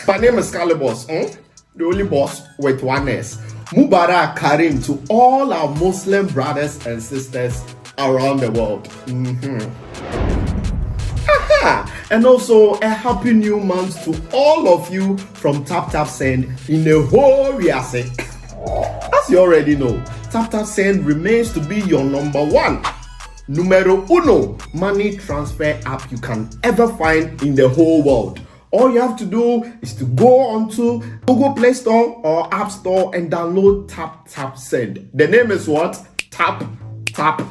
My name is Calibos, the only boss with one S. Mubarak Karim to all our Muslim brothers and sisters around the world. And also a happy new month to all of you from Tap Tap Send in the whole Riase. As you already know, Tap Tap Send remains to be your number one, numero uno money transfer app you can ever find in the whole world. All you have to do is to go onto Google Play Store or App Store and download Tap Tap Send. The name is what? Tap Tap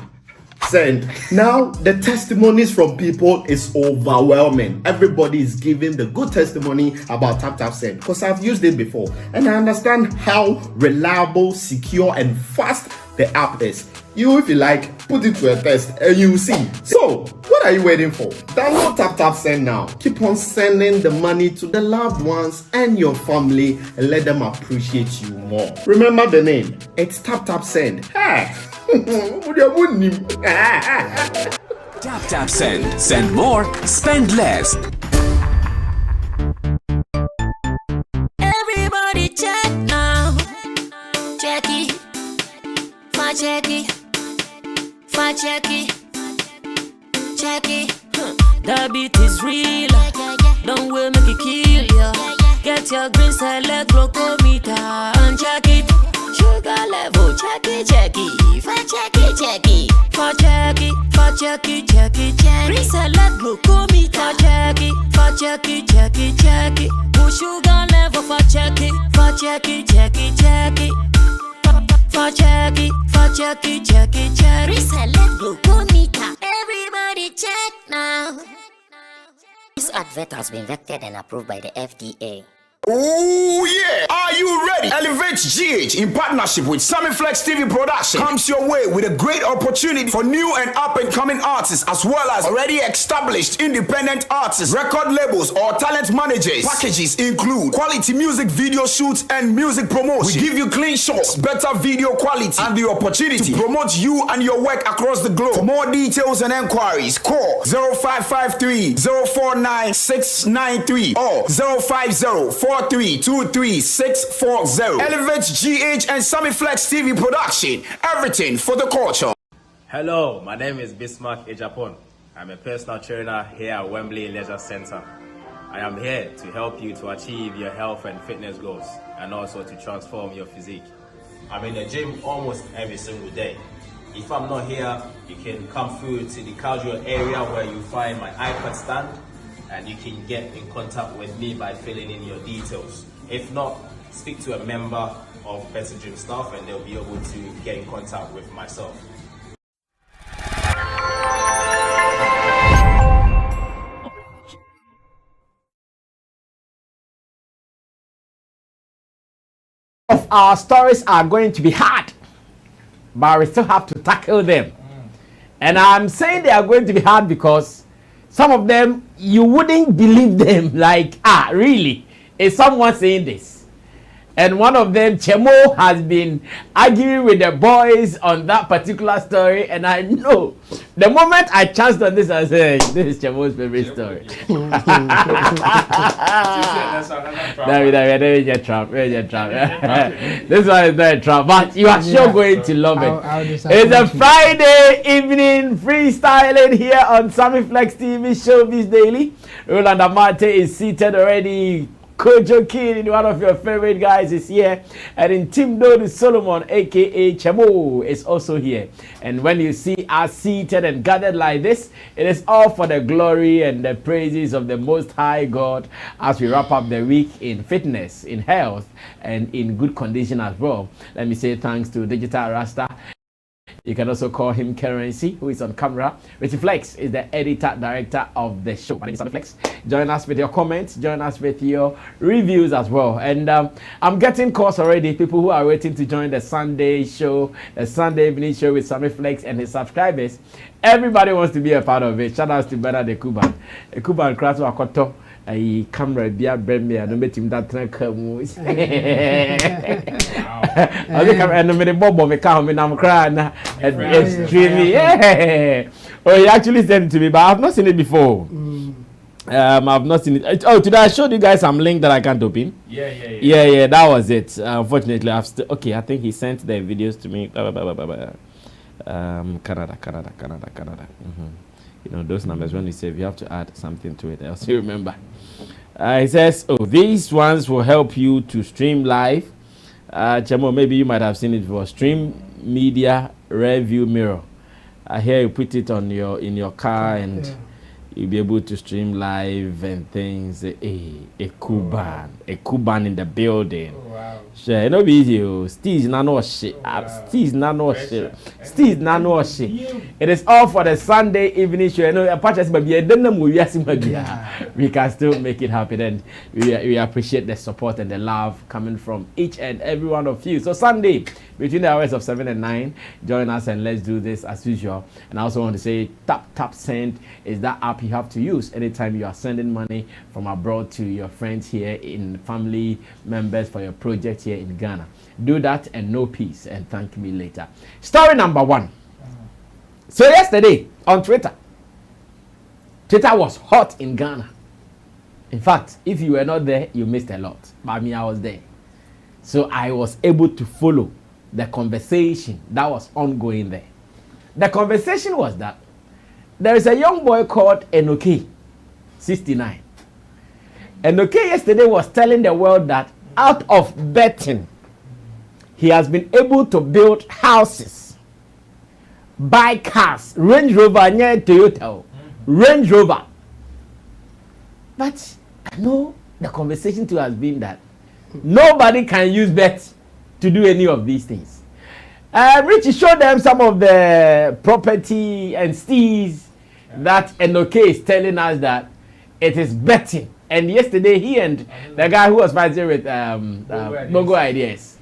Send. Now, the testimonies from people is overwhelming. Everybody is giving the good testimony about Tap Tap Send because I've used it before and I understand how reliable, secure, and fast the app is. You, if you like, put it to a test and you will see. So, what are you waiting for? Download Tap Tap Send now. Keep on sending the money to the loved ones and your family and let them appreciate you more. Remember the name. It's Tap Tap Send. Hey. Tap Tap Send. Send more, spend less. Everybody check now. Check it. Check it. Check it. Check it. The beat is real. Don't wait, make it kill ya. Get your green select glucometer and check it. Sugar level, check it. Check it. Check it. Check it. Check it. Check it. Check it. Green select glucometer. Check it. Check it. Check it. Check it. Push sugar level for check it. Check it. Check it. Check it. Check it. Reselect glucometer. Everybody check now. This advert has been vetted and approved by the FDA. Oh yeah! Are you ready? Elevate GH in partnership with Sammy Flex TV Production comes your way with a great opportunity for new and up-and-coming artists as well as already established independent artists, record labels or talent managers. Packages include quality music video shoots and music promotion. We give you clean shots, better video quality and the opportunity to promote you and your work across the globe. For more details and enquiries, call 0553 049 693 or 050 4323640. Elevate GH and Sammy Flex TV Production. Everything for the culture. Hello, my name is Bismarck Ejapon. I'm a personal trainer here at Wembley Leisure Center. I am here to help you to achieve your health and fitness goals and also to transform your physique. I'm in the gym almost every single day. If I'm not here, you can come through to the casual area where you find my iPad stand and you can get in contact with me by filling in your details. If not, speak to a member of Better Gym staff and they'll be able to get in contact with myself. Our stories are going to be hard, but we still have to tackle them. And I'm saying they are going to be hard because some of them, you wouldn't believe them. Like, really? Is someone saying this? And one of them, Chemo, has been arguing with the boys on that particular story. And I know, the moment I chanced on this, I said, this is Chemo's favorite story. This one is not a trap, but you are sure going to love it. It's a Friday evening freestyling here on Sammy Flex TV Showbiz Daily. Roland Amate is seated already. Kojo King, one of your favorite guys, is here. And in Team Dodi Solomon, aka Chemo, is also here. And when you see us seated and gathered like this, it is all for the glory and the praises of the Most High God as we wrap up the week in fitness, in health, and in good condition as well. Let me say thanks to Digital Rasta. You can also call him Currency, who is on camera. Richie Flex is the editor, director of the show. My name is Sammy Flex. Join us with your comments. Join us with your reviews as well. And I'm getting calls already. People who are waiting to join the Sunday show, the Sunday evening show with Sammy Flex and his subscribers. Everybody wants to be a part of it. Shout out to Brother the Kuban. The Kuban Krasu Akoto. A camera be a brand me and make him that track. I think I'm the bob of a cow and I'm crying extremely. Yeah. Oh, he actually sent it to me, but I've not seen it before. I've not seen it. Oh, today I showed you guys some link that I can't open. Yeah. That was it. Unfortunately, I've still. Okay, I think he sent the videos to me. Canada. You know those numbers when you save, you have to add something to it. Else you remember. He says, "Oh, these ones will help you to stream live." Chemo, maybe you might have seen it before. Stream media review mirror. I hear you put it on in your car and. Yeah. You'll be able to stream live and things. A Cuban in the building. Oh, wow. Sure, it'll be easy. Steve's nano shit. Steve's nano shit. Steve's nano shit. It is all for the Sunday evening show. You know, we can still make it happen, and we appreciate the support and the love coming from each and every one of you. So Sunday, between the hours of 7 and 9, join us and let's do this as usual. And I also want to say, Tap Send is that app you have to use anytime you are sending money from abroad to your friends here in family members for your project here in Ghana. Do that and know peace and thank me later. Story number 1. So yesterday on Twitter was hot in Ghana. In fact, if you were not there, you missed a lot. But me, I was there. So I was able to follow the conversation that was ongoing there. The conversation was that there is a young boy called Enoke, 69. Enoke yesterday was telling the world that out of betting, he has been able to build houses, buy cars, Range Rover, near Toyota, Range Rover. But I know the conversation too has been that nobody can use bet to do any of these things. Richie showed them some of the property and steeds that Enoke is telling us that it is betting. And yesterday, he and the guy who was fighting with Bongo Ideas,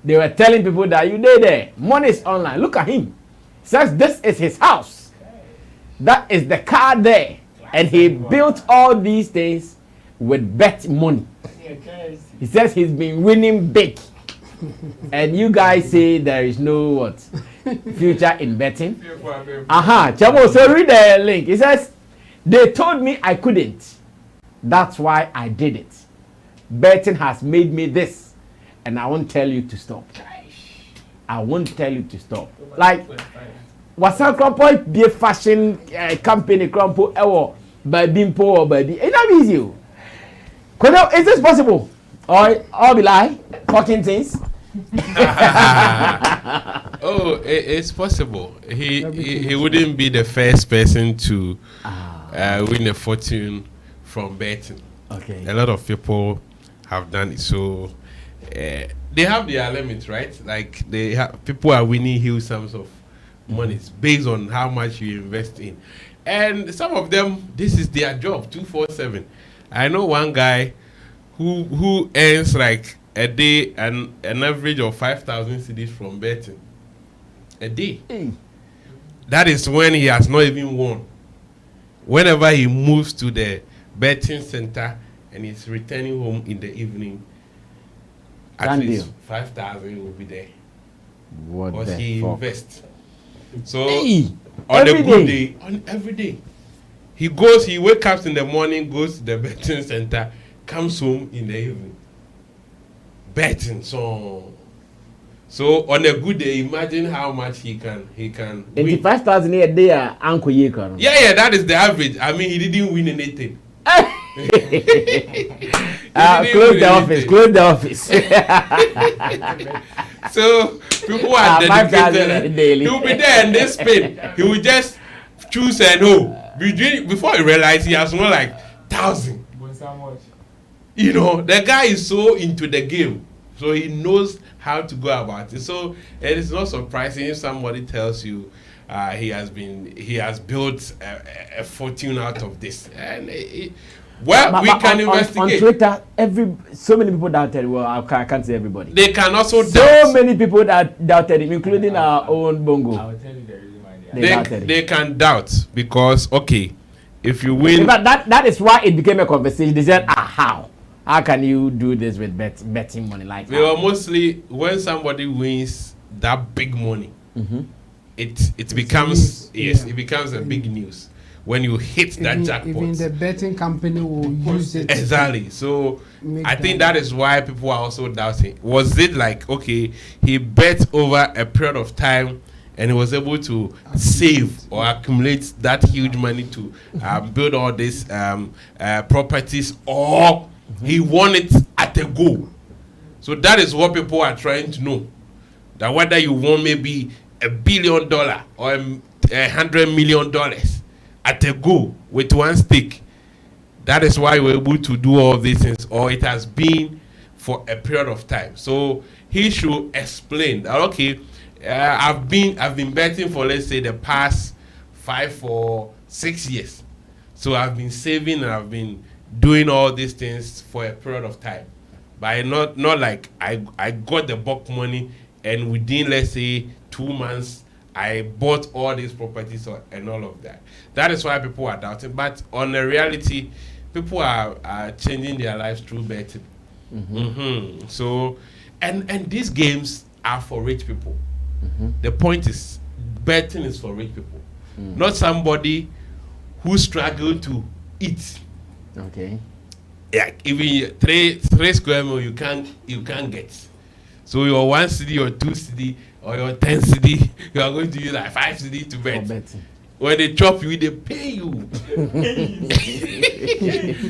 they were telling people that you did there, money is online. Look at him. Says this is his house. That is the car there. And he built all these things with bet money. He says he's been winning big. And you guys say there is no what? Future in betting. Chamo, so read the link. It says, they told me I couldn't. That's why I did it. Betting has made me this. And I won't tell you to stop. I won't tell you to stop. Like, Wasan Krampo be a fashion company Krampo ewo by Bimpo or by the. It's not easy. Is this possible? Or be lie? Fucking things? It's possible. He wouldn't be the first person to win a fortune from betting. Okay. A lot of people have done it. So they have their limits, right? Like people are winning huge sums of money based on how much you invest in. And some of them, this is their job, 247. I know one guy who earns like a day and an average of 5,000 cedis from betting. A day. That is when he has not even won. Whenever he moves to the betting center and he's returning home in the evening, at least 5,000 will be there. What because the he fuck? invests. So on a good day, every day, he wakes up in the morning, goes to the betting center, comes home in the evening. Betting so on a good day, imagine how much he can 85,000 a day uncle Yekon. Yeah, that is the average. I mean, he didn't win anything. Close the office. So people are dedicated. He will be there and they spin. He will just choose and before he realizes he has won like 1,000. You know, the guy is so into the game, so he knows how to go about it. So it is not surprising if somebody tells you he has built a fortune out of this. And we can investigate. On Twitter, so many people doubted. Well, I can't say everybody. They can also doubt. So many people that doubted him, including our own Bongo. I will tell you the reason why they can doubt because if you win, but that is why it became a conversation. They said, how can you do this with betting money like that? Well, mostly when somebody wins that big money, it becomes it becomes a big news. when you hit that jackpot. Even the betting company will use it. Exactly. So I think that is why people are also doubting. Was it like, okay, he bet over a period of time and he was able to save or accumulate that huge money to build all these properties, or he won it at a go? So that is what people are trying to know. That whether you won maybe $1 billion or $100 million at a go with one stick. That is why you're able to do all these things, or it has been for a period of time. So he should explain that, okay, I've been betting for, let's say, the past 5 or 6 years. So I've been saving and I've been doing all these things for a period of time. But not like I got the bulk money and within, let's say, 2 months, I bought all these properties and all of that. That is why people are doubting. But on the reality, people are changing their lives through betting. So, and these games are for rich people. The point is, betting is for rich people, not somebody who struggle to eat. Okay. Yeah, even three square meal you can't get. So your 1 cedi or 2 cedi or your 10 cedi, you are going to use like 5 cedi to bet. When they chop you, they pay you.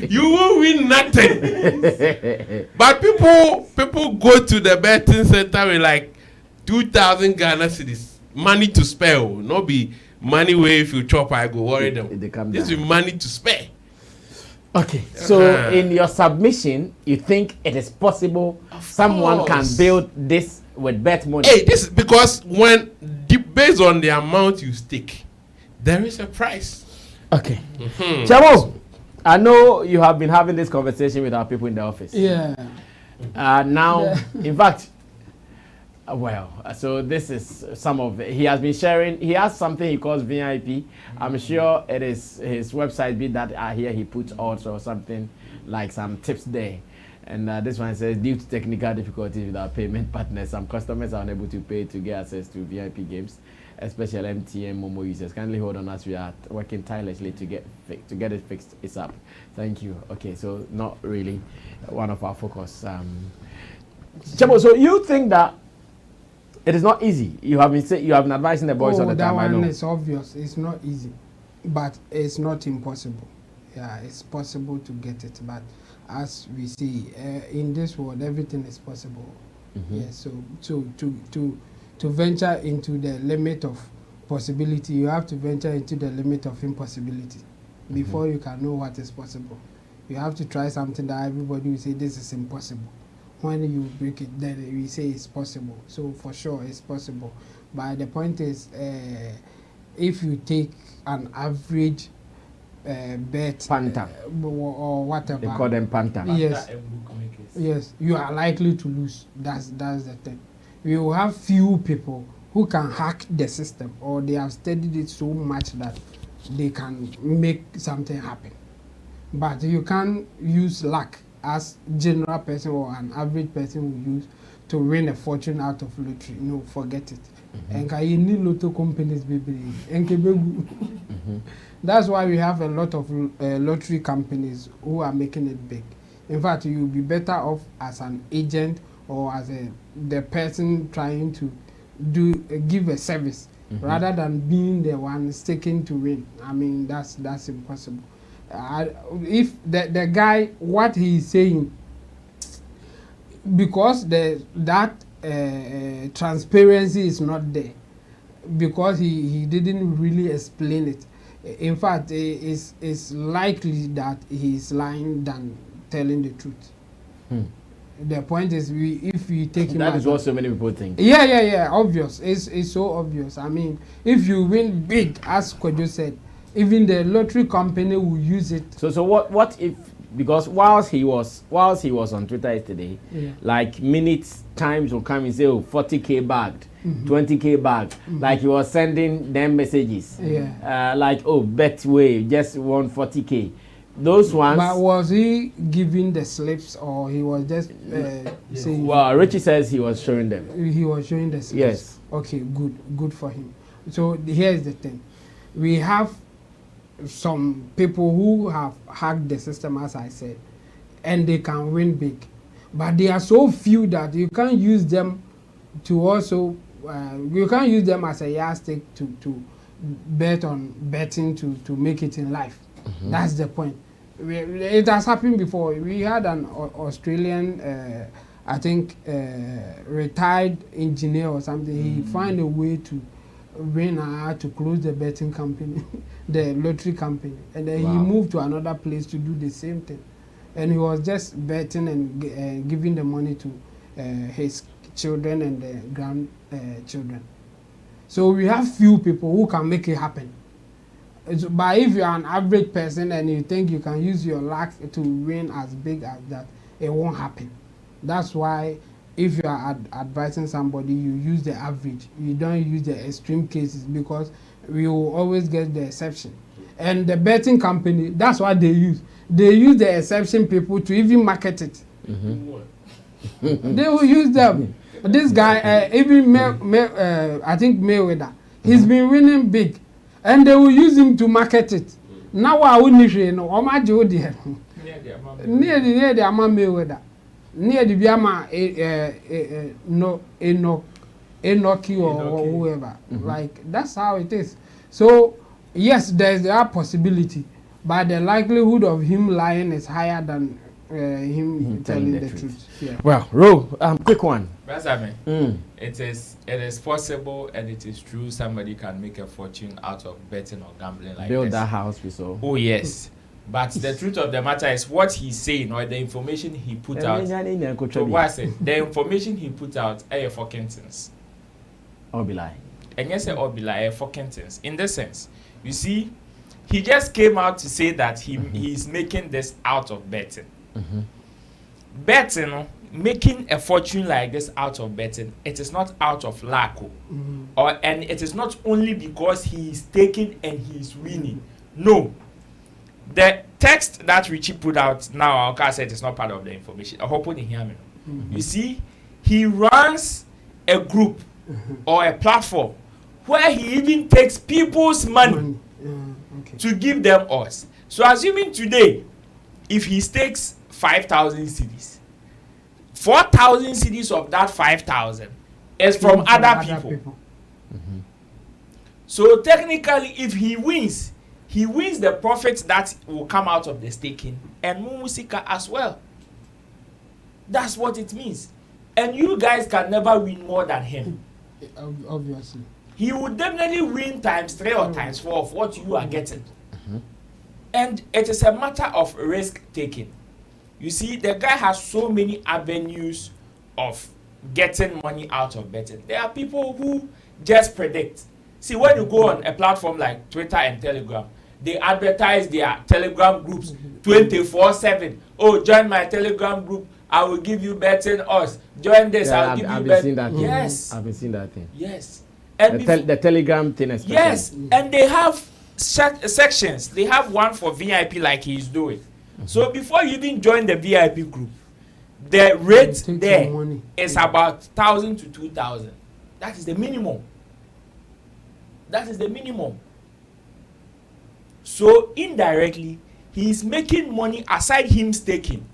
You won't win nothing. But people go to the betting center with like 2,000 Ghana cedis, money to spare. Not be money where if you chop, I go worry them. This is money to spare. Okay, so in your submission, you think it is possible someone can build this with bet money? Hey, this is because based on the amount you stake, there is a price. Okay. Chamo, I know you have been having this conversation with our people in the office. Yeah. Now, in fact, so this is some of it. He has been sharing. He has something he calls VIP. I'm sure it is his website bit that I hear he puts also something like some tips there. And this one says, due to technical difficulties with our payment partners, some customers are unable to pay to get access to VIP games, especially MTN Momo users. Kindly hold on as we are working tirelessly to get it fixed. It's up. Thank you. Okay, so not really one of our focus. Chabo, so you think that it is not easy? You have been advising the boys all the time. That one is obvious. It's not easy, but it's not impossible. Yeah, it's possible to get it, but as we see in this world, everything is possible. Yeah, so to venture into the limit of possibility, you have to venture into the limit of impossibility before you can know what is possible. You have to try something that everybody will say this is impossible. When you break it, then we say it's possible. So for sure it's possible. But the point is, if you take an average bet Panther or whatever, they call them Panther. Yes, you are likely to lose. That's the thing. We will have few people who can hack the system, or they have studied it so much that they can make something happen. But you can't use luck as general person or an average person will use to win a fortune out of lottery. No, forget it. And you need lotto companies, baby. That's why we have a lot of lottery companies who are making it big. In fact, you'll be better off as an agent or as the person trying to give a service rather than being the one sticking to win. I mean, that's impossible. If the guy, what he is saying, because that transparency is not there, because he didn't really explain it. In fact, it's likely that he is lying than telling the truth. The point is, if we take him, that is what so many people think. Yeah, obvious. It's so obvious. I mean, if you win big, as Kojo said, even the lottery company will use it. So what if, because whilst he was on Twitter yesterday, like minutes times will come and say, oh, 40K bagged, 20K bagged, like he was sending them messages, like, oh, Betway just won 40K. Those ones. But was he giving the slips, or he was just saying? Well, Richie says he was showing them. He was showing the slips. Yes. Okay, good for him. So here's the thing: we have some people who have hacked the system, as I said, and they can win big. But they are so few that you can't use them to also, you can't use them as a yardstick to bet on betting to make it in life. That's the point. It has happened before. We had an Australian, I think, retired engineer or something. He found a way to win to close the betting company, the lottery company, and then he moved to another place to do the same thing. And he was just betting and giving the money to his children and the grandchildren. So we have few people who can make it happen. But if you're an average person and you think you can use your luck to win as big as that, it won't happen. That's why if you are advising somebody, you use the average. You don't use the extreme cases, because we will always get the exception. And the betting company, that's what they use. They use the exception people to even market it. They will use them. This guy, even I think Mayweather, he's been winning big. And they will use him to market it. Now I wouldn't know how much you did. Near the Ama Mayweather. Near the Biama Enoki or whoever. Like, that's how it is. So, yes, there are possibility, but the likelihood of him lying is higher than him telling the truth. Yeah. Well, Ro, quick one. It is possible and it is true somebody can make a fortune out of betting or gambling like Build this. that house we saw. Oh yes. But the truth of the matter is what he's saying or the information he put out. So what I said, the information he put out are fucking things. Or be lie. And yes, or be lie, fucking things. In this sense, you see, he just came out to say that he's making this out of betting. Betting, making a fortune like this out of betting, it is not out of lack, and it is not only because he is taking and he is winning. No, the text that Richie put out now, I said it's not part of the information. I hope you hear me. You see, he runs a group or a platform where he even takes people's money to give them odds. So assuming today, if he stakes 5,000 cedis, 4,000 cedis of that 5,000 is from other people. So technically, if he wins the profits that will come out of the staking and Mumusika as well. That's what it means. And you guys can never win more than him. Obviously. He would definitely win times 3 or times 4 of what you are getting. And it is a matter of risk taking. You see, the guy has so many avenues of getting money out of betting. There are people who just predict. See, when you go on a platform like Twitter and Telegram, they advertise their Telegram groups 24/7. Oh, join my Telegram group. I will give you betting odds. Join this. I'll give you betting. Yes. I've been seeing that thing. Yes. And the Telegram thing especially. Yes. And they have sections. They have one for VIP like he's doing. So before you even join the VIP group, the rate there is about 1,000 to 2,000. That is the minimum. That is the minimum. So indirectly, he is making money aside him staking.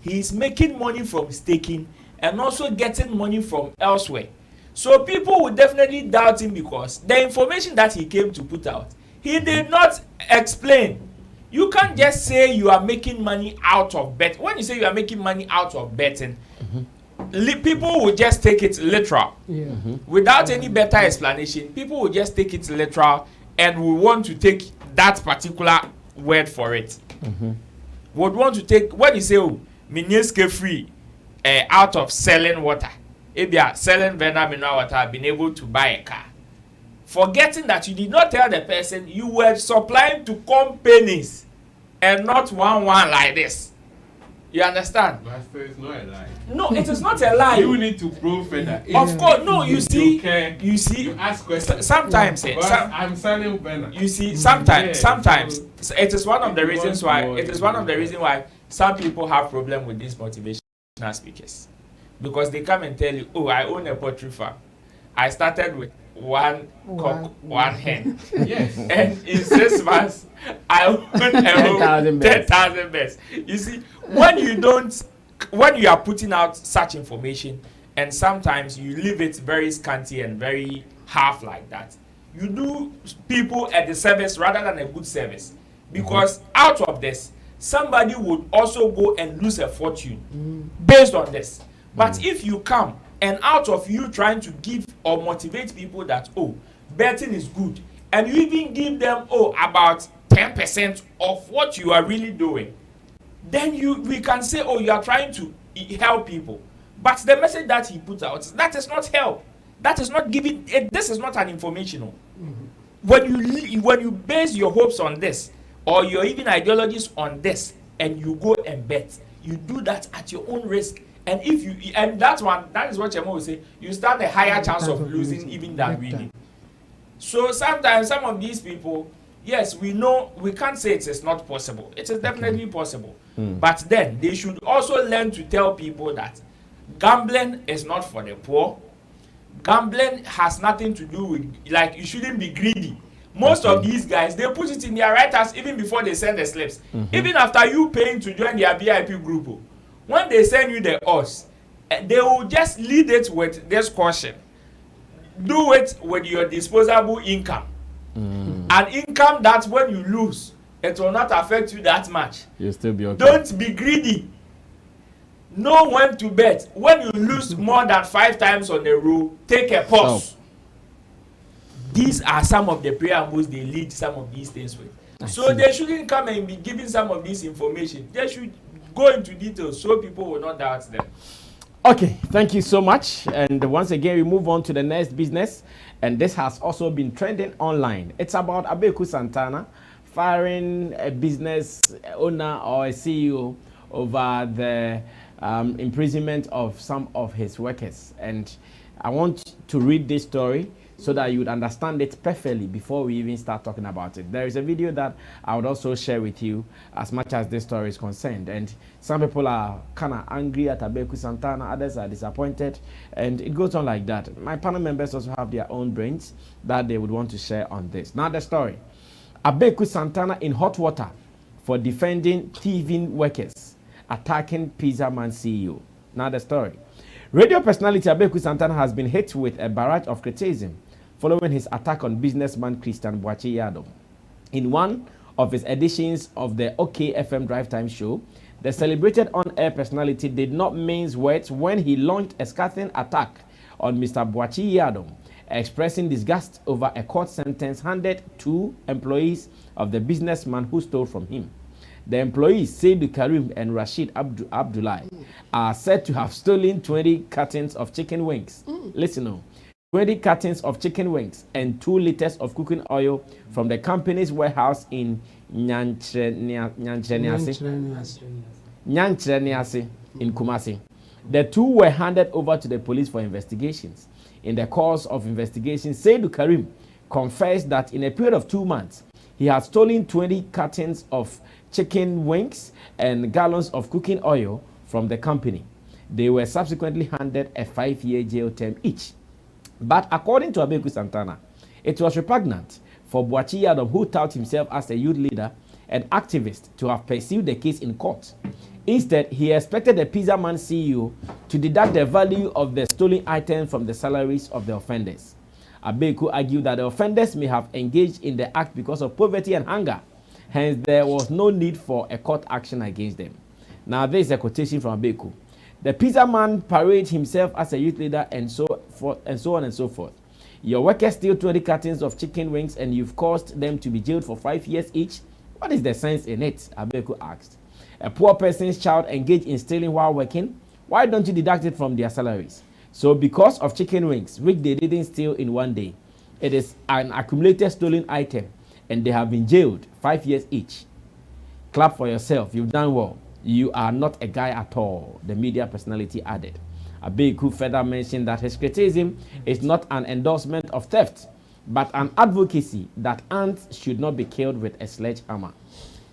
He is making money from staking and also getting money from elsewhere. So people would definitely doubt him because the information that he came to put out, he did not explain. You can't just say you are making money out of betting. When you say you are making money out of betting, people will just take it literal. Without any better explanation, people will just take it literal and will want to take that particular word for it. Would want to take, when you say, oh, Minyeske free out of selling water, if you are selling Vena mineral water, been able to buy a car. Forgetting that you did not tell the person you were supplying to companies and not one like this. You understand? Master, it's not a lie. No, it is not a lie. You need to prove that. Of course, no. You see, you ask questions. Sometimes, I'm selling banner. You see, sometimes, it is one of the reasons why. It is one of the reasons why some people have problem with these motivational speakers, because they come and tell you, "Oh, I own a poultry farm. I started with one cock, one hen. Yes. And in 6 months, I won 10,000 bets. You see, when you are putting out such information, and sometimes you leave it very scanty and very half like that, you do people at the service rather than a good service. Because out of this, somebody would also go and lose a fortune based on this. But if you come and out of you trying to give or motivate people that, oh, betting is good, and you even give them, oh, about 10% of what you are really doing, then we can say, oh, you are trying to help people. But the message that he puts out, that is not help. That is not giving. This is not an informational. When you base your hopes on this, or your even ideologies on this, and you go and bet, you do that at your own risk. And that is what Chemo will say, you stand a higher chance of losing even than winning. So sometimes some of these people, yes, we know, we can't say it is not possible. It is definitely possible. But then they should also learn to tell people that gambling is not for the poor. Gambling has nothing to do with, like, you shouldn't be greedy. Most of these guys, they put it in their right hands even before they send the slips. Even after you paying to join their VIP group, when they send you the odds, they will just lead it with this caution. Do it with your disposable income. An income that when you lose, it will not affect you that much. You'll still be okay. Don't be greedy. Know when to bet. When you lose more than 5 times on a row, take a pause. Stop. These are some of the preambles they lead some of these things with. So they shouldn't come and be giving some of this information. They should go into details so people will not doubt them. Okay, thank you so much. And once again, we move on to the next business. And this has also been trending online. It's about Abeiku Santana firing a business owner or a CEO over the imprisonment of some of his workers. And I want to read this story so that you would understand it perfectly before we even start talking about it. There is a video that I would also share with you as much as this story is concerned. And some people are kind of angry at Abeiku Santana, others are disappointed, and it goes on like that. My panel members also have their own brains that they would want to share on this. Now the story. Abeiku Santana in hot water for defending thieving workers, attacking Pizza Man CEO. Now the story. Radio personality Abeiku Santana has been hit with a barrage of criticism following his attack on businessman Christian Boakye-Yadom. In one of his editions of the OK FM Drive Time show, the celebrated on-air personality did not mince words when he launched a scathing attack on Mr. Boakye-Yadom, expressing disgust over a court sentence handed to employees of the businessman who stole from him. The employees, Seydou Karim and Rashid Abdullahi, are said to have stolen 20 cartons of chicken wings. Listen on. 20 cartons of chicken wings and 2 liters of cooking oil from the company's warehouse in Nyantreniase in Kumasi. The 2 were handed over to the police for investigations. In the course of investigations, Seydou Karim confessed that in a period of 2 months, he had stolen 20 cartons of chicken wings and gallons of cooking oil from the company. They were subsequently handed a 5-year jail term each. But according to Abeiku Santana, it was repugnant for Boakye-Yadom, who touted himself as a youth leader and activist, to have pursued the case in court. Instead, he expected the Pizza Man CEO to deduct the value of the stolen items from the salaries of the offenders. Abeiku argued that the offenders may have engaged in the act because of poverty and hunger. Hence, there was no need for a court action against them. Now, this is a quotation from Abeiku. The Pizza Man parades himself as a youth leader and so forth and so on and so forth. Your workers steal 20 cartons of chicken wings and you've caused them to be jailed for 5 years each. What is the sense in it? Abeiku asked. A poor person's child engaged in stealing while working. Why don't you deduct it from their salaries? So because of chicken wings, which they didn't steal in one day, it is an accumulated stolen item and they have been jailed 5 years each. Clap for yourself. You've done well. You are not a guy at all, the media personality added. Abeiku further mentioned that his criticism is not an endorsement of theft, but an advocacy that ants should not be killed with a sledgehammer.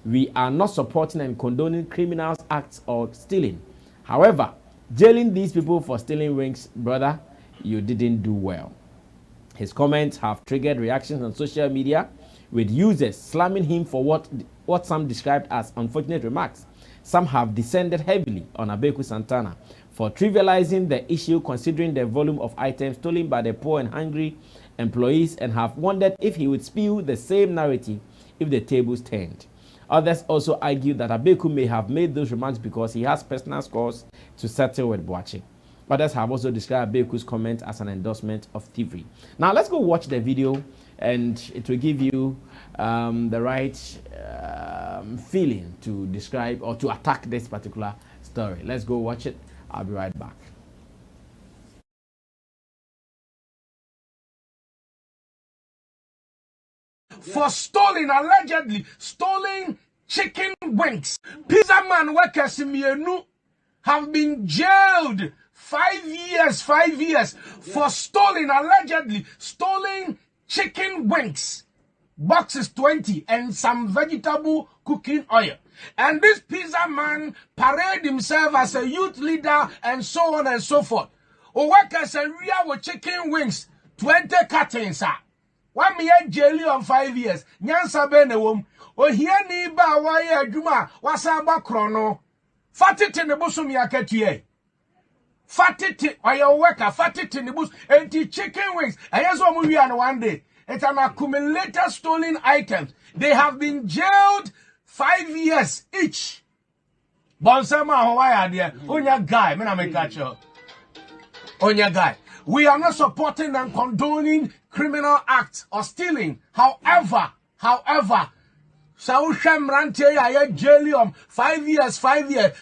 We are not supporting and condoning criminals' acts or stealing. However, jailing these people for stealing rings, brother, you didn't do well. His comments have triggered reactions on social media, with users slamming him for what some described as unfortunate remarks. Some have descended heavily on Abeiku Santana for trivializing the issue, considering the volume of items stolen by the poor and hungry employees, and have wondered if he would spew the same narrative if the tables turned. Others also argue that Abeiku may have made those remarks because he has personal scores to settle with Boache. Others have also described Abeiku's comment as an endorsement of thievery. Now let's go watch the video, and it will give you the right feeling to describe or to attack this particular story. Let's go watch it. I'll be right back. For allegedly stolen chicken wings. Pizza man workers in Mienu have been jailed 5 years for allegedly stolen chicken wings. Boxes 20 and some vegetable cooking oil. And this pizza man paraded himself as a youth leader and so on and so forth. O workers and real with chicken wings 20 cartons. 1 year jail on 5 years. Nyansa bene wom. O here ni ba wa ye adwuma wasa ba krono. Fatete ne bosom yakatue. Fatete oyo worker fatete ne bos enti chicken wings. Ayeso mo wi an one day. It's an accumulated stolen items. They have been jailed 5 years each. Bonsama Hawaii there. Onya guy, me na make catch you. Onya guy. We are not supporting and condoning criminal acts or stealing. However, Sausha Mrante ya jailium 5 years.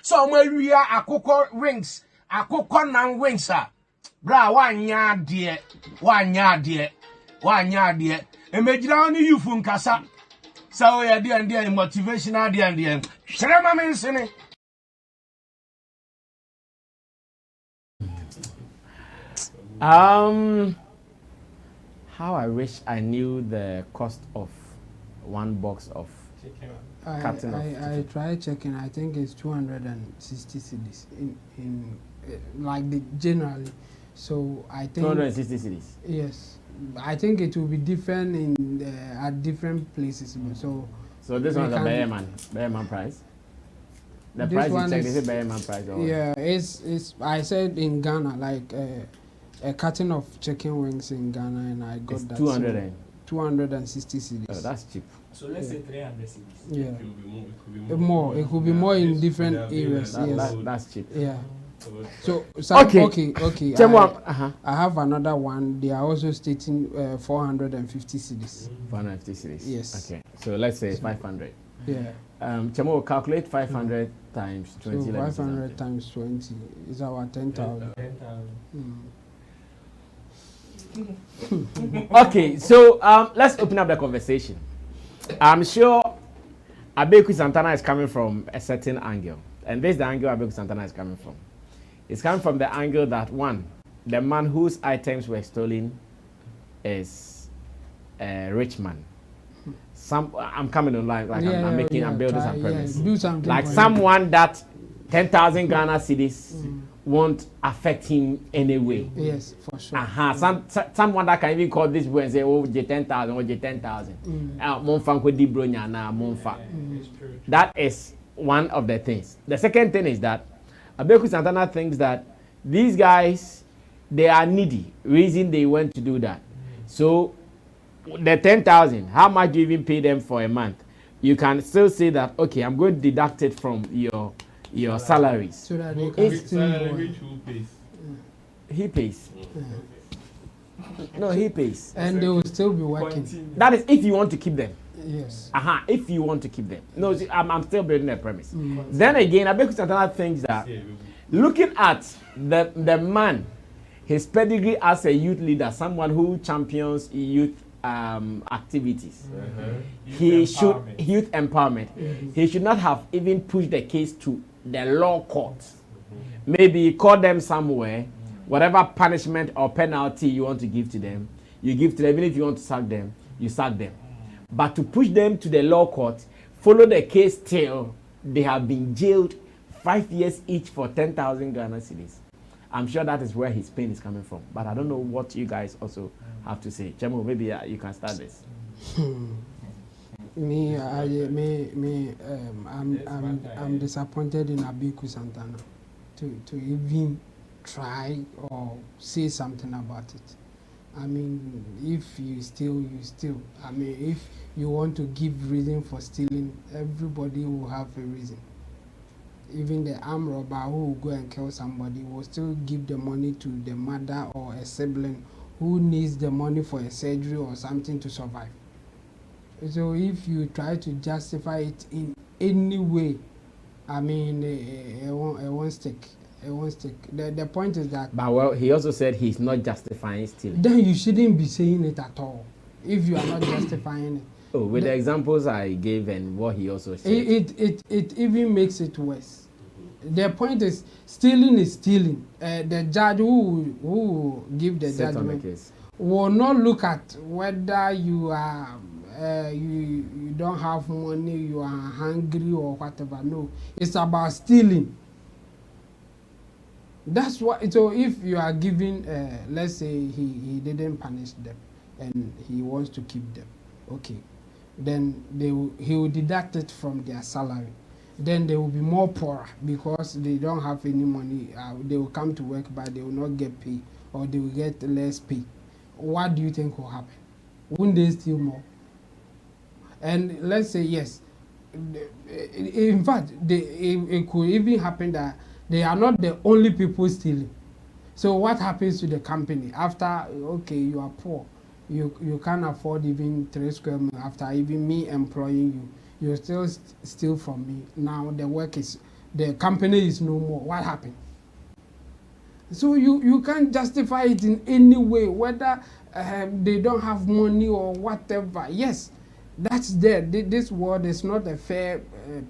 So we are akoko rings, akoko nan wings, sir. Bra, 1 year dear, 1 year dear. 1 year dear. Imagine only you from Kasa. So we are dear motivational dear. Shrema means in it. How I wish I knew the cost of 1 box of carton I tried checking. I think it's 260 cedis in like the generally. So I think 260 cedis. Yes, I think it will be different in at different places. So this one is a Bayerman price. The this price you one check is a Bayerman price. Or yeah, it's I said in Ghana like a carton of chicken wings in Ghana, and I got that 260 cedis. Oh, that's cheap. So let's say 300 cedis. Yeah, It could be more in different areas. Yes, That's cheap. yeah. So Okay. I have another one. They are also stating 450 cedis. 450 cedis. Yes. Okay. So let's say 500. Yeah. Chemo will calculate 500 times 20. So 500 times 20 is our 10,000. 10,000. Okay, so let's open up the conversation. I'm sure Abeiku Santana is coming from a certain angle, and this is the angle Abeiku Santana is coming from. It's coming from the angle that one, the man whose items were stolen is a rich man. I'm coming online, like I'm building some premise. Do something like someone that 10,000 Ghana cedis won't affect him anyway. Yes, for sure. Someone that can even call this boy and say, oh, J 10,000 or J 10,000. That is one of the things. The second thing is that Abeiku Santana thinks that these guys, they are needy. Reason they went to do that. So the 10,000, how much do you even pay them for a month? You can still say that, okay, I'm going to deduct it from your salaries. So that they can still he pays. No, he pays. And they will still be working. That is if you want to keep them. Yes. If you want to keep them. No, see, I'm still building a premise. Then again, Abeiku Santana thinks that looking at the man, his pedigree as a youth leader, someone who champions youth activities, youth empowerment. He should not have even pushed the case to the law court. Maybe call them somewhere, whatever punishment or penalty you want to give to them, you give to them. Even if you want to sack them, you sack them. But to push them to the law court, follow the case till they have been jailed 5 years each for 10,000 Ghana cedis. I'm sure that is where his pain is coming from. But I don't know what you guys also have to say. Chemo, maybe you can start this. I'm disappointed in Abeiku Santana to even try or say something about it. I mean, if you steal, you steal. I mean, if you want to give reason for stealing, everybody will have a reason. Even the armed robber who will go and kill somebody will still give the money to the mother or a sibling who needs the money for a surgery or something to survive. So if you try to justify it in any way, I mean, it won't stick. It won't stick. The point is that... But well, he also said he's not justifying stealing. Then you shouldn't be saying it at all, if you are not justifying it. Oh, with the examples I gave and what he also said. It even makes it worse. The point is, stealing is stealing. The judge who will give the judgment will not look at whether you are you don't have money, you are hungry or whatever. No, it's about stealing. That's what. So if you are giving, let's say he didn't punish them and he wants to keep them, okay, then he will deduct it from their salary. Then they will be more poorer because they don't have any money. They will come to work, but they will not get pay, or they will get less pay. What do you think will happen? Won't they steal more? And let's say yes. In fact, it could even happen that they are not the only people stealing. So what happens to the company after? Okay, you are poor. You can't afford even 3 square meters. After even me employing you, you still steal from me. Now the company is no more. What happened? So you can't justify it in any way, whether they don't have money or whatever. Yes, that's there. This world is not a fair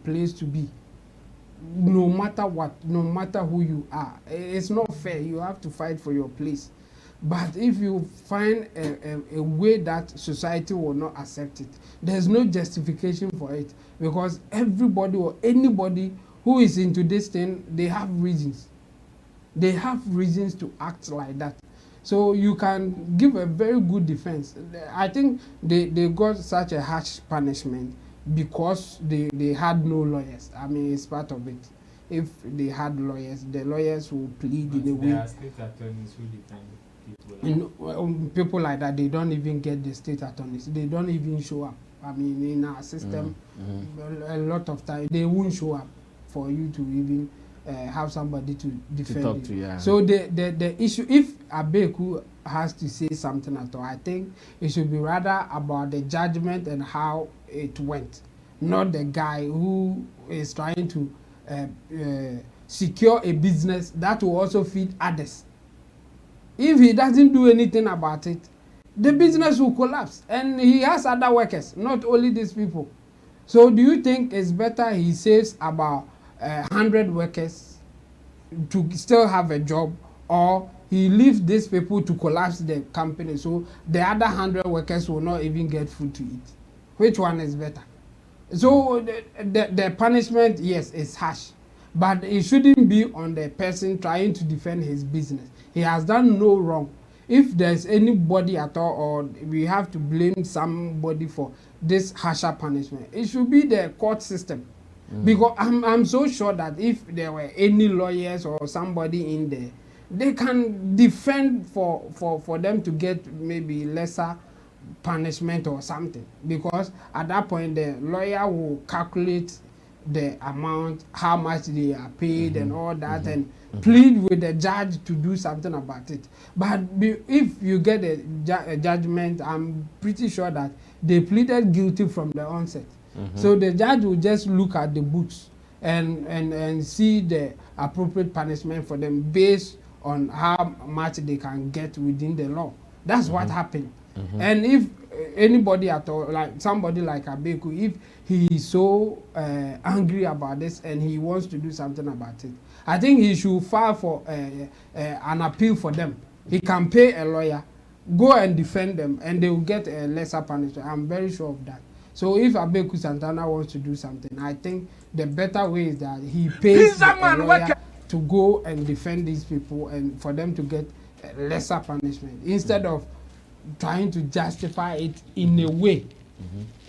place to be. No matter what, no matter who you are, it's not fair. You have to fight for your place. But if you find a way that society will not accept it, there's no justification for it, because everybody or anybody who is into this thing, they have reasons. They have reasons to act like that. So you can give a very good defense. I think they got such a harsh punishment because they had no lawyers. I mean, it's part of it. If they had lawyers, the lawyers will plead in a way. There are state attorneys who defend people. People like that, they don't even get the state attorneys. They don't even show up. I mean, in our system, a lot of time they won't show up for you to even have somebody to defend you. Yeah. So the issue, if Abeiku has to say something at all, I think it should be rather about the judgment and how it went, not the guy who is trying to secure a business that will also feed others. If he doesn't do anything about it, the business will collapse, and he has other workers, not only these people. So do you think it's better he saves about 100 workers to still have a job, or he leaves these people to collapse the company so the other 100 workers will not even get food to eat? Which one is better? So the punishment, yes, is harsh, but it shouldn't be on the person trying to defend his business. He has done no wrong. If there's anybody at all, or we have to blame somebody for this harsher punishment, it should be the court system. Because I'm so sure that if there were any lawyers or somebody in there, they can defend for them to get maybe lesser punishment or something. Because at that point, the lawyer will calculate the amount, how much they are paid and all that, and plead with the judge to do something about it. But if you get a judgment, I'm pretty sure that they pleaded guilty from the onset. So the judge will just look at the books and see the appropriate punishment for them based on how much they can get within the law. That's what happened. And if anybody at all, like somebody like Abeiku, if he is so angry about this and he wants to do something about it, I think he should file for an appeal for them. He can pay a lawyer, go and defend them, and they will get a lesser punishment. I'm very sure of that. So if Abeiku Santana wants to do something, I think the better way is that he pays a lawyer to go and defend these people and for them to get lesser punishment instead of trying to justify it in a way.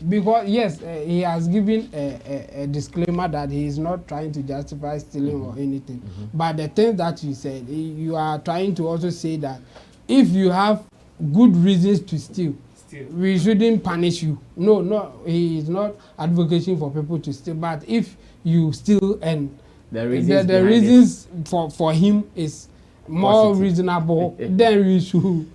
Because yes, he has given a disclaimer that he is not trying to justify stealing or anything. But the thing that you said, you are trying to also say that if you have good reasons to steal, we shouldn't punish you. No, he is not advocating for people to steal. But if you steal and the reasons for him is more positive, reasonable, then we should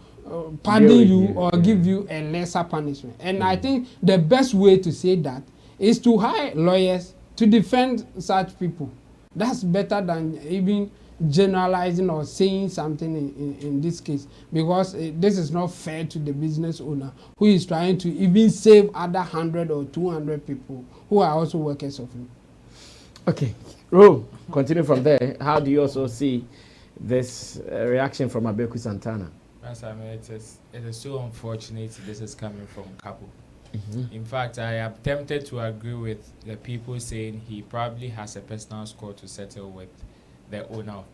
pardon you or give you a lesser punishment. And I think the best way to say that is to hire lawyers to defend such people. That's better than even generalizing or saying something in this case, because this is not fair to the business owner who is trying to even save other 100 or 200 people who are also workers of him. Okay, Ro, continue from there. How do you also see this reaction from Abeiku Santana? I mean, it is so unfortunate this is coming from Kapo. In fact, I am tempted to agree with the people saying he probably has a personal score to settle with the owner of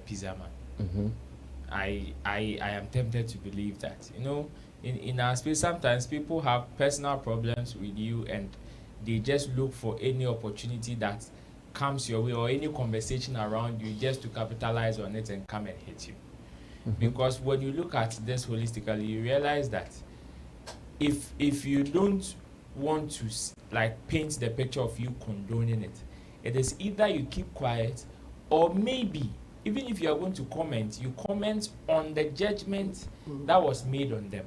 Pizza Man. I am tempted to believe that. You know, in our space, sometimes people have personal problems with you and they just look for any opportunity that comes your way or any conversation around you just to capitalize on it and come and hit you. Because when you look at this holistically, you realize that if you don't want to like paint the picture of you condoning it, it is either you keep quiet or maybe even if you are going to comment, you comment on the judgment that was made on them.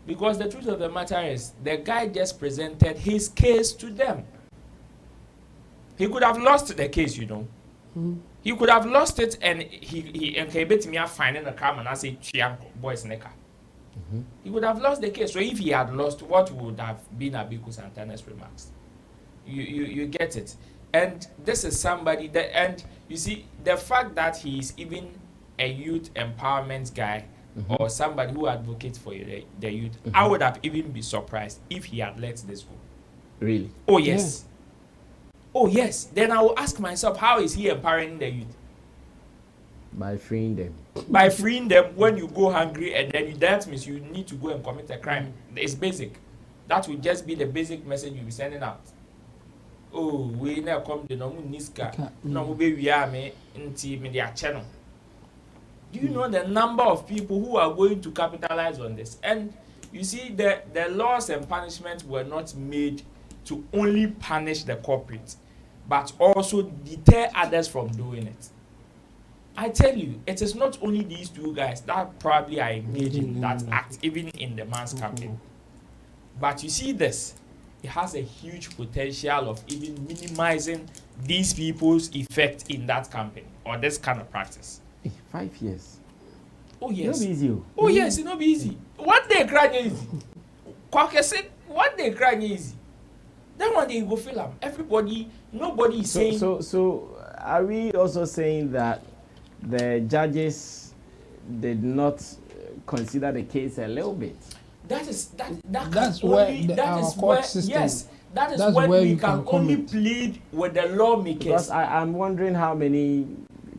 Because the truth of the matter is the guy just presented his case to them. He could have lost the case, you know. He could have lost it and he bet me finding a car and I say boys necker. He would have lost the case. So if he had lost, what would have been Abeiku Santana's remarks? You get it. And this is somebody that, and you see the fact that he is even a youth empowerment guy or somebody who advocates for the youth, I would have even been surprised if he had let this go. Really? Oh yes. Yeah. Oh yes, then I will ask myself, how is he empowering the youth? By freeing them. By freeing them when you go hungry and then that means you need to go and commit a crime. It's basic. That will just be the basic message you'll be sending out. Oh, we now come to no niska. No baby me into media channel. Do you know the number of people who are going to capitalize on this? And you see the laws and punishments were not made to only punish the culprit, but also deter others from doing it. I tell you, it is not only these two guys that probably are engaged in that act, even in the man's campaign. But you see this, it has a huge potential of even minimizing these people's effect in that campaign or this kind of practice. 5 years. Oh yes. It'll be easy. Oh yes, it'll be easy. One day crying easy. Kwake said, one day crying easy. Then one day you go feel them. Everybody, nobody is saying. So are we also saying that the judges did not consider the case a little bit? That's where our court system. Yes, that is when we can only plead with the lawmakers. Because I'm wondering how many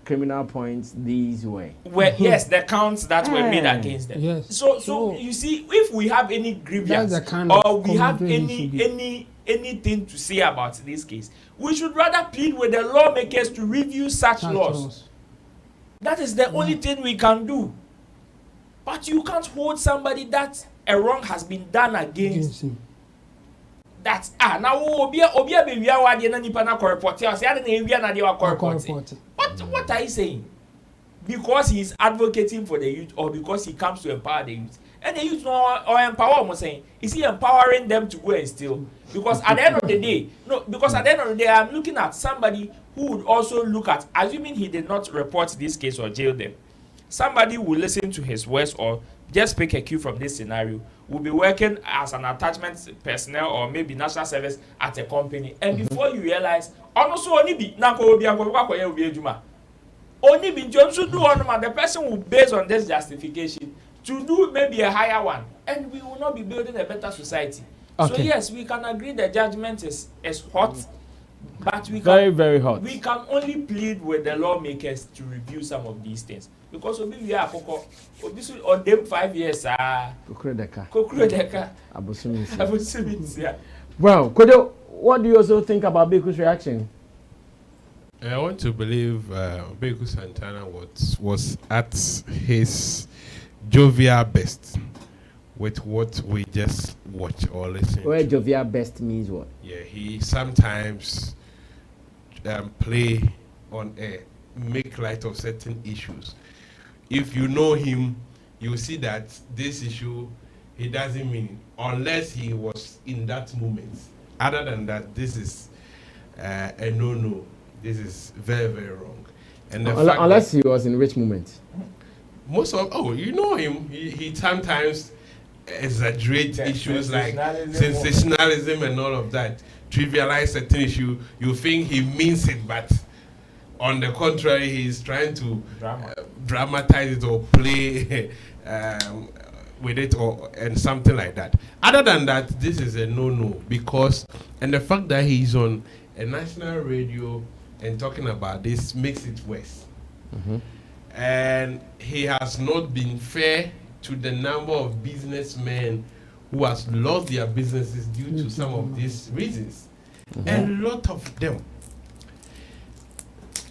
criminal points these were. Yes, the counts that were made against them. Yes. So you see, if we have any grievance or we have anything to say about this case, we should rather plead with the lawmakers to review such laws. That is the only thing we can do. But you can't hold somebody that a wrong has been done against him. That's now obia be wia wa de na nipa na report. Say na wia na de wa report. What are you saying? Because he is advocating for the youth or because he comes to empower the youth? And the youth or empower, I'm saying, is he empowering them to go and steal? Because at the end of the day, I'm looking at somebody who would also look at, assuming he did not report this case or jail them, somebody will listen to his words or just pick a cue from this scenario, will be working as an attachment personnel or maybe national service at a company. And before you realize, only be the person will base on this justification to do maybe a higher one, and we will not be building a better society. Okay. So yes, we can agree the judgment is hot, But we Very, can, very hot. we can only plead with the lawmakers to review some of these things. Because we are on them 5 years. Kokrodeka. Well, Kodo, what do you also think about Abeiku's reaction? I want to believe Abeiku Santana was at his jovial best with what we just watch or listen. Where jovial best means what? Yeah, he sometimes play on air, make light of certain issues. If you know him, you see that this issue, he doesn't mean it, unless he was in that moment. Other than that, this is a no-no. This is very, very wrong. And unless he was in which moment? You know him. He sometimes exaggerate issues like sensationalism and all of that. Trivialize certain issue. You think he means it, but on the contrary, he's trying to dramatize it or play with it and something like that. Other than that, this is a no-no because, and the fact that he's on a national radio and talking about this makes it worse. And he has not been fair to the number of businessmen who has lost their businesses due to some of these reasons. A lot of them.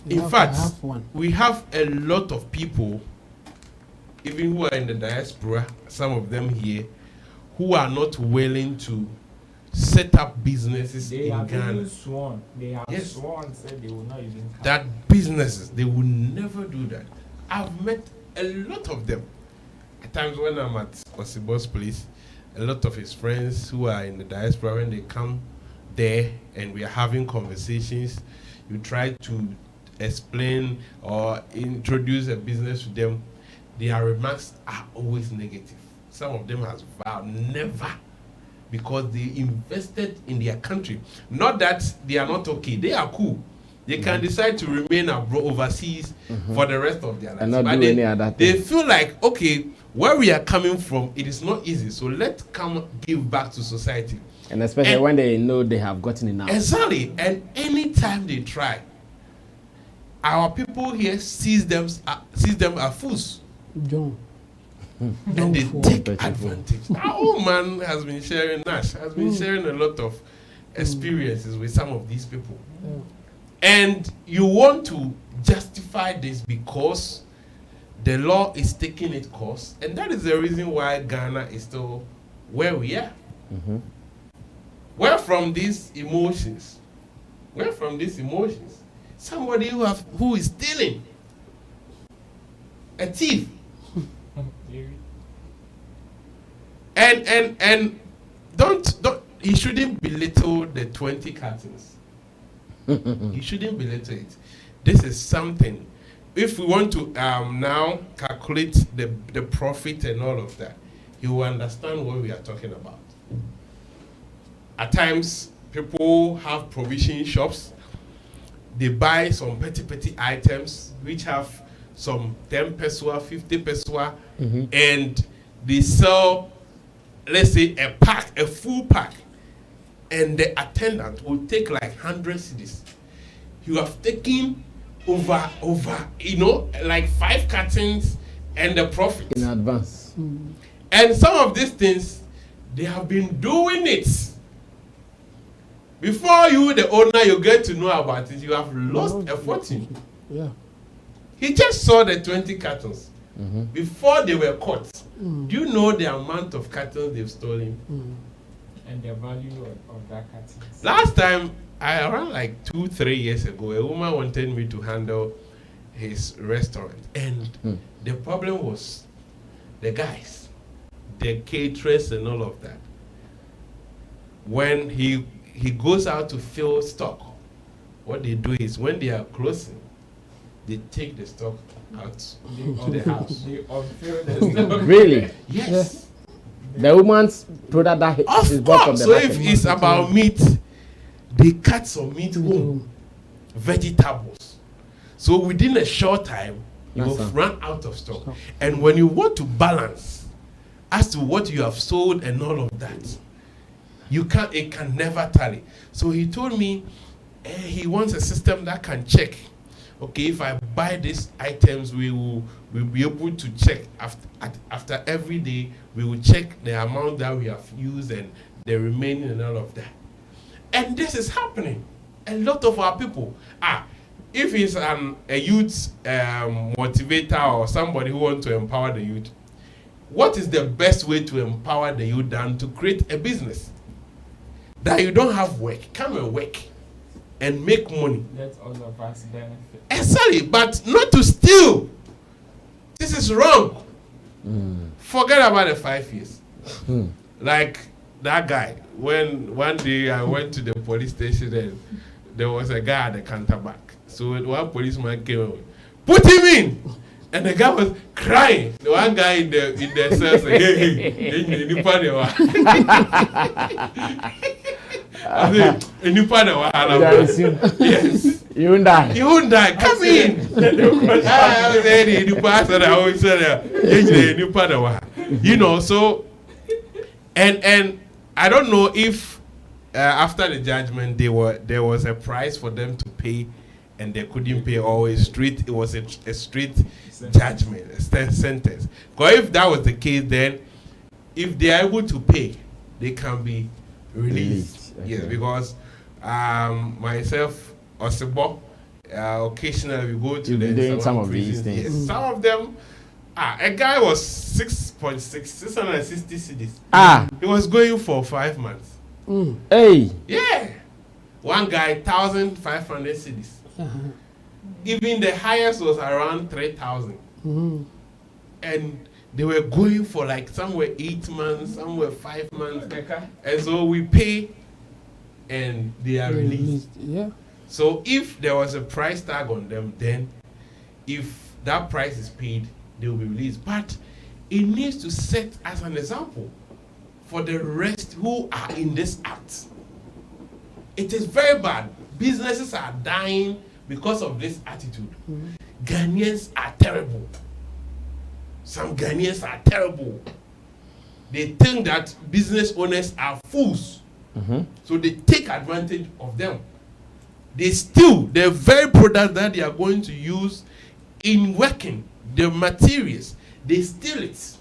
In fact, we have a lot of people, even who are in the diaspora, some of them here, who are not willing to set up businesses in Ghana. They have sworn, said they will not even come. That businesses, they will never do that. I've met a lot of them. At times when I'm at Osibo's place, a lot of his friends who are in the diaspora, when they come there and we are having conversations, you try to explain or introduce a business to them, their remarks are always negative. Some of them has vowed never, because they invested in their country. Not that they are not okay, they are cool. They can decide to remain overseas for the rest of their lives. And not do any other thing. They feel like, okay, where we are coming from, it is not easy, so let's come give back to society. And especially when they know they have gotten enough. Exactly. And anytime they try, our people here sees them as fools. And they take advantage. Our old man has been sharing sharing a lot of experiences with some of these people. And you want to justify this because the law is taking its course, and that is the reason why Ghana is still where we are. Where from these emotions? Somebody who is stealing, a thief. And don't he shouldn't belittle the 20 cartons. He shouldn't belittle it. This is something. If we want to now calculate the profit and all of that, he will understand what we are talking about. At times, people have provision shops. They buy some petty items which have some 10 peswa, 50 peswa, and they sell, let's say, a full pack, and the attendant will take like 100 cedis. You have taken over, like 5 cartons and the profit in advance. And some of these things, they have been doing it. Before you, the owner, you get to know about it, you have lost a fortune. Yeah. He just saw the 20 cartons before they were caught. Do you know the amount of cartons they've stolen? And the value of that cartons? Last time, around like 2-3 years ago, a woman wanted me to handle his restaurant. And the problem was the guys, the caterers and all of that. When he goes out to fill stock, what they do is when they are closing, they take the stock out to the house. They unfill the stock. Really? Yes. The woman's product that is bought from the so market. if it's about meat, they cut some meat home, vegetables. So within a short time, you will run out of stock. And when you want to balance as to what you have sold and all of that, it can never tally. So he told me he wants a system that can check. Okay, if I buy these items, we'll be able to check after every day. We will check the amount that we have used and the remaining and all of that. And this is happening. A lot of our people if it's a youth motivator or somebody who wants to empower the youth, what is the best way to empower the youth than to create a business that you don't have work? Come and work and make money. Let all of us benefit. Exactly, but not to steal. This is wrong. Forget about the 5 years. Like that guy, when one day I went to the police station and there was a guy at the counter back. So one policeman came over, put him in, and the guy was crying. The one guy in the cell said, hey, yes. You won't die. You won't die. Come in. You know, so and I don't know if after the judgment there was a price for them to pay and they couldn't pay, or it was a straight judgment, a sentence. Because if that was the case, then if they are able to pay, they can be released. Okay. Yes, because myself, Osebo, occasionally we go to doing some of these things. Yes, some of them. A guy was 660 cedis. He was going for 5 months. Hey. Yeah. One guy 1,500 cedis. Even the highest was around 3,000. And they were going for like somewhere 8 months, somewhere 5 months. And so we pay and they are released. Yeah. So if there was a price tag on them, then if that price is paid, they will be released. But it needs to set as an example for the rest who are in this act. It is very bad. Businesses are dying because of this attitude. Ghanaians are terrible. Some Ghanaians are terrible. They think that business owners are fools. So they take advantage of them. They steal the very product that they are going to use in working, the materials. They steal it,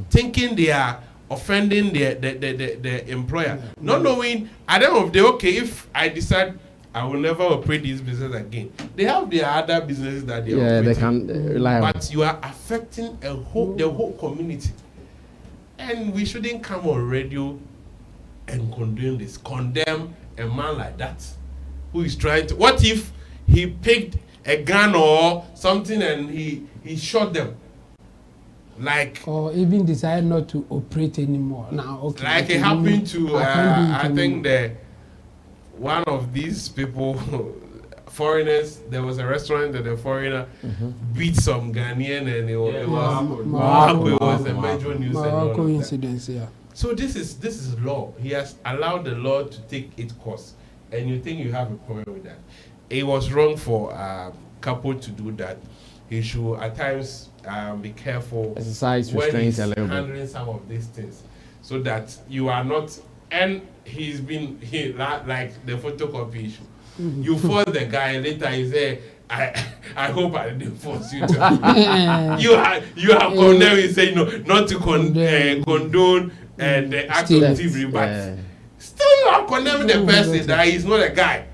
thinking they are offending the employer. Not knowing, at the end of the day, okay, if I decide I will never operate this business again, they have their other businesses that they are operating. They can rely on. But you are affecting the whole community. And we shouldn't come on radio and condemn a man like that who is trying to. What if he picked a gun or something and he shot them? Or even decide not to operate anymore. Now, okay. Like it happened to I think one of these people, foreigners. There was a restaurant that a foreigner beat some Ghanaian, and it was a major news. Morocco incidents, yeah. So this is law. He has allowed the law to take its course, and you think you have a problem with that? It was wrong for a couple to do that. He should at times be careful exercise when restraints he's a little bit. handling some of these things, so that you are not. And he's been like the photocopy issue. You force the guy, and later he say, I hope I didn't force you to. you have condemned. You say no, not to condone the act of thievery, but still you are condemning the person that he's not a guy.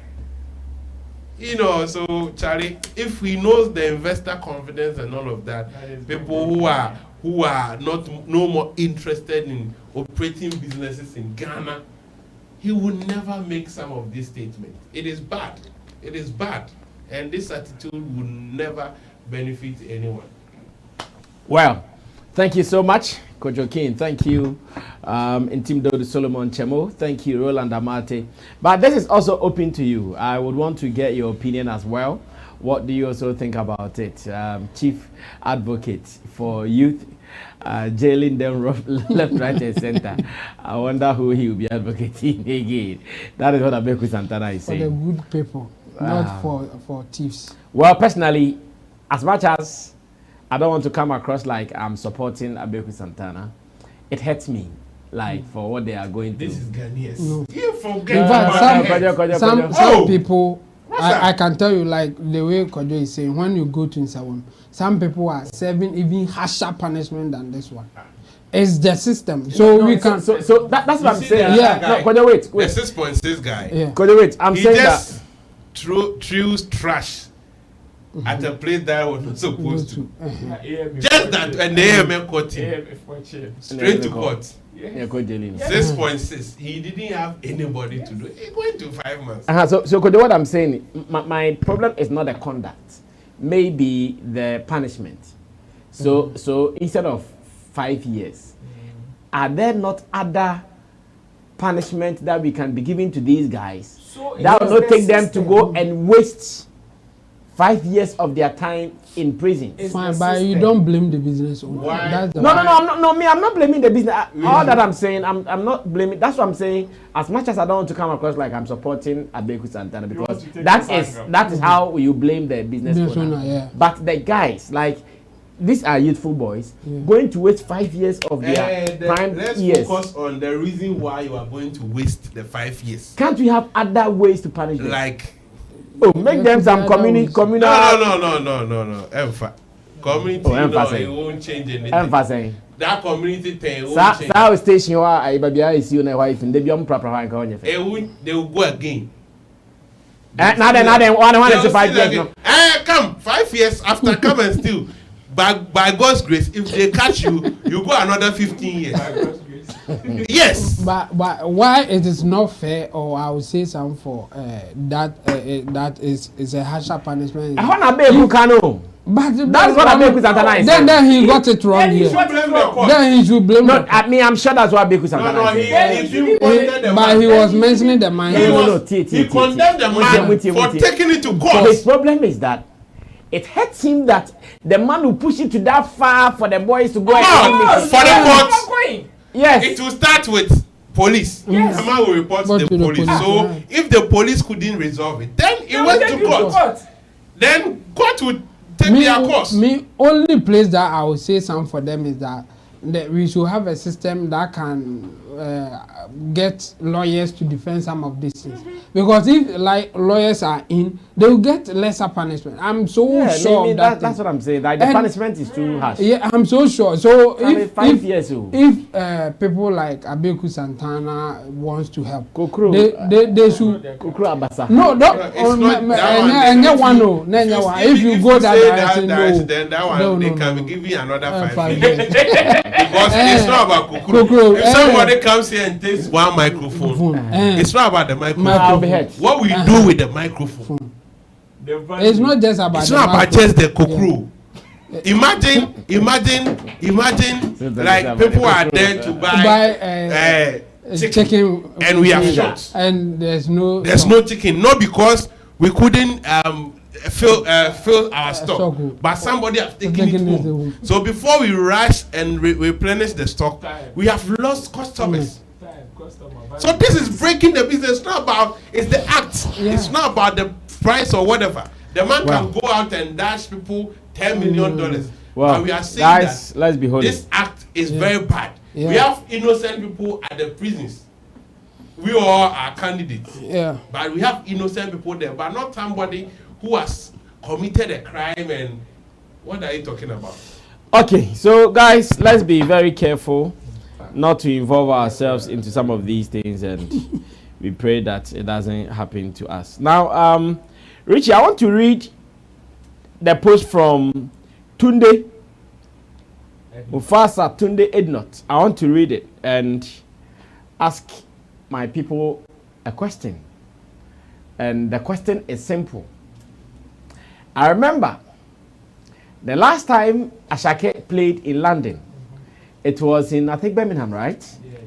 You know, so Charlie, if he knows the investor confidence and all of that, people who are no more interested in operating businesses in Ghana, he will never make some of these statements. It is bad. It is bad. And this attitude will never benefit anyone. Well, thank you so much, Kojo King. Thank you, Intimdo Solomon Chemo. Thank you, Roland Amate. But this is also open to you. I would want to get your opinion as well. What do you also think about it? Chief Advocate for Youth, jailing them left, right, and center. I wonder who he will be advocating again. That is what Abeiku Santana is saying. For the good people, not for thieves. Well, personally, as much as I don't want to come across like I'm supporting Abeiku Santana, it hurts me like for what they are going through. This is Ghanaians. No. You forget In about fact, that. some people, I can tell you, like the way Kojo is saying, when you go to Nsawam, some people are serving even harsher punishment than this one. It's the system. So no, we can. So that's what I'm saying. Yeah. No, Kojo, wait. The 6.6 guy. Yeah. Kojo, wait. I'm He saying just that. threw trash at a place that was not supposed to. AMA Just that, and the AMA caught him straight to court. Yeah, Kojo. 6.6. He didn't have anybody to do it. He went to 5 months. So Kojo, what I'm saying, my problem is not the conduct, maybe the punishment. So instead of 5 years, are there not other punishment that we can be giving to these guys that will not take them to go and waste 5 years of their time in prison? Fine, but you don't blame the business owner. Why? That's the No, I'm not blaming the business. All that I'm saying, I'm not blaming. That's what I'm saying. As much as I don't want to come across like I'm supporting Abeiku Santana, because that is how you blame the business owner. Yeah. But the guys, like, these are youthful boys going to waste 5 years of their prime Let's years. focus on the reason why you are going to waste the 5 years. Can't we have other ways to punish them? Like, make them some communal. no. Emphasize. Community, emphasize. it won't change anything. Emphasize. That community thing won't change. Sao station wa I baby I see you na wife and they be on proper one ka They will go again. Now then, one to 5 years. No. Come 5 years after, come and still. By God's grace, if they catch you, you go another 15 years. By God's grace. Yes. But why it is not fair, or I would say something for that is a harsher punishment. I want Abeiku Kano. But that's what Abeiku Santana is. Then he got it wrong here. Then he should blame. No, I mean I'm sure that's what Abeiku Santana is. But he was mentioning the man. He condemned the man for taking it to court. His problem is that it hurts him that the man who pushed it to that far for the boys to go and for the court. Yes. It will start with police. Yes. The man will report to the police. So if the police couldn't resolve it, then it went to court. Then court would take their course. Me only place that I would say something for them is that we should have a system that can get lawyers to defend some of these things. Because if like lawyers are in, they will get lesser punishment. I'm so sure of that. That's what I'm saying. Like the punishment is too harsh. Yeah, I'm so sure. So if 5 years old. If people like Abeiku Santana wants to help, they should. No, if you go that direction, that one they can be giving another 5 years. Because it's not about Kukuru. If somebody comes here and takes one microphone, it's not about the microphone. What we do with the microphone? It's not just about. It's not about just the Kukuru. Imagine, like people are there to buy chicken, and we have shot, and there's no chicken, not because we couldn't fill our stock, but somebody have taken it home. So before we rush and replenish the stock, we have lost customers. So this is breaking the business. It's not about, it's the act. It's not about the price or whatever. The man can go out and dash people $10 million. Well, but we are saying guys, that let's be honest. this act is very bad. We have innocent people at the prisons. We all are candidates. But we have innocent people there, but not somebody who has committed a crime. And what are you talking about? Okay, so guys, let's be very careful not to involve ourselves into some of these things, and we pray that it doesn't happen to us. Now, Richie, I want to read the post from Tunde Mufasa Tunde Ednot. I want to read it and ask my people a question. And the question is simple. I remember the last time Asake played in London, it was in, I think, Birmingham, right? Yeah,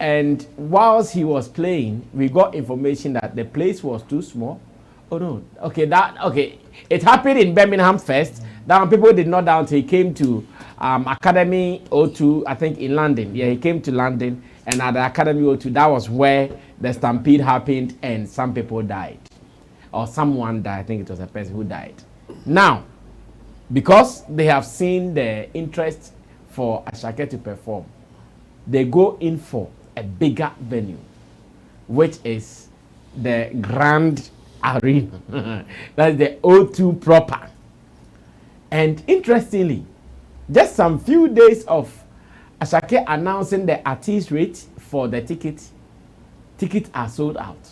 and whilst he was playing, we got information that the place was too small. Oh no, okay, it happened in Birmingham first. Then people did not doubt he came to Academy O2, I think, in London. Yeah, he came to London, and at the Academy O2, that was where the stampede happened, and some people died, or someone died. I think it was a person who died. Now, because they have seen the interest for Asake to perform, they go in for a bigger venue, which is the Grand Arena. That's the O2 proper. And interestingly, just some few days of Asake announcing the artist rate for the tickets are sold out.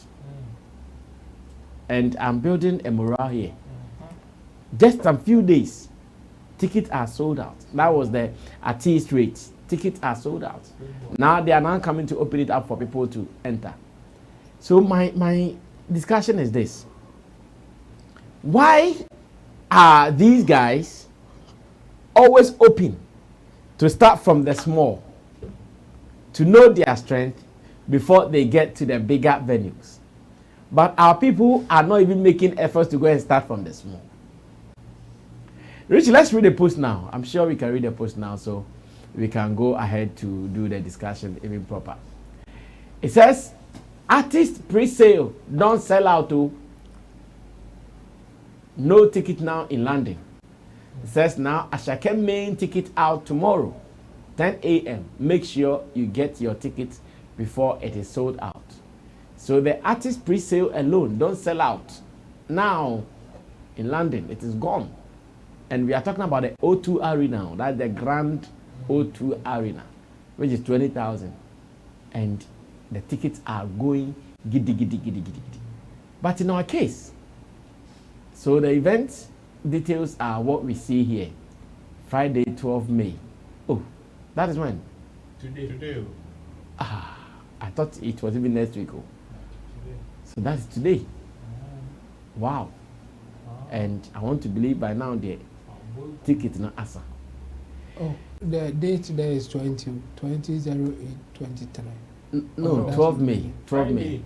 And I'm building a morale here. Just some few days, tickets are sold out. That was the artist rate. Tickets are sold out. Now they are now coming to open it up for people to enter. So my discussion is this. Why are these guys always open to start from the small, to know their strength before they get to the bigger venues? But our people are not even making efforts to go and start from the small. Richie, let's read the post now. I'm sure we can read the post now, so we can go ahead to do the discussion even proper. It says, artist pre-sale don't sell out to no ticket now in London. It says now Asake main ticket out tomorrow, 10 a.m. Make sure you get your tickets before it is sold out. So the artist pre-sale alone don't sell out now in London. It is gone. And we are talking about the O2 Arena. That's the Grand O2 Arena, which is 20,000. And the tickets are going giddy, giddy, giddy, giddy, giddy. But in our case, so the event details are what we see here. Friday, 12 May. Oh, that is when? Today. I thought it was even next week. Oh. So that's today. Wow. And I want to believe by now the ticket not asa. Oh, the date there is 20/08/23. No, 12 May. 12 May.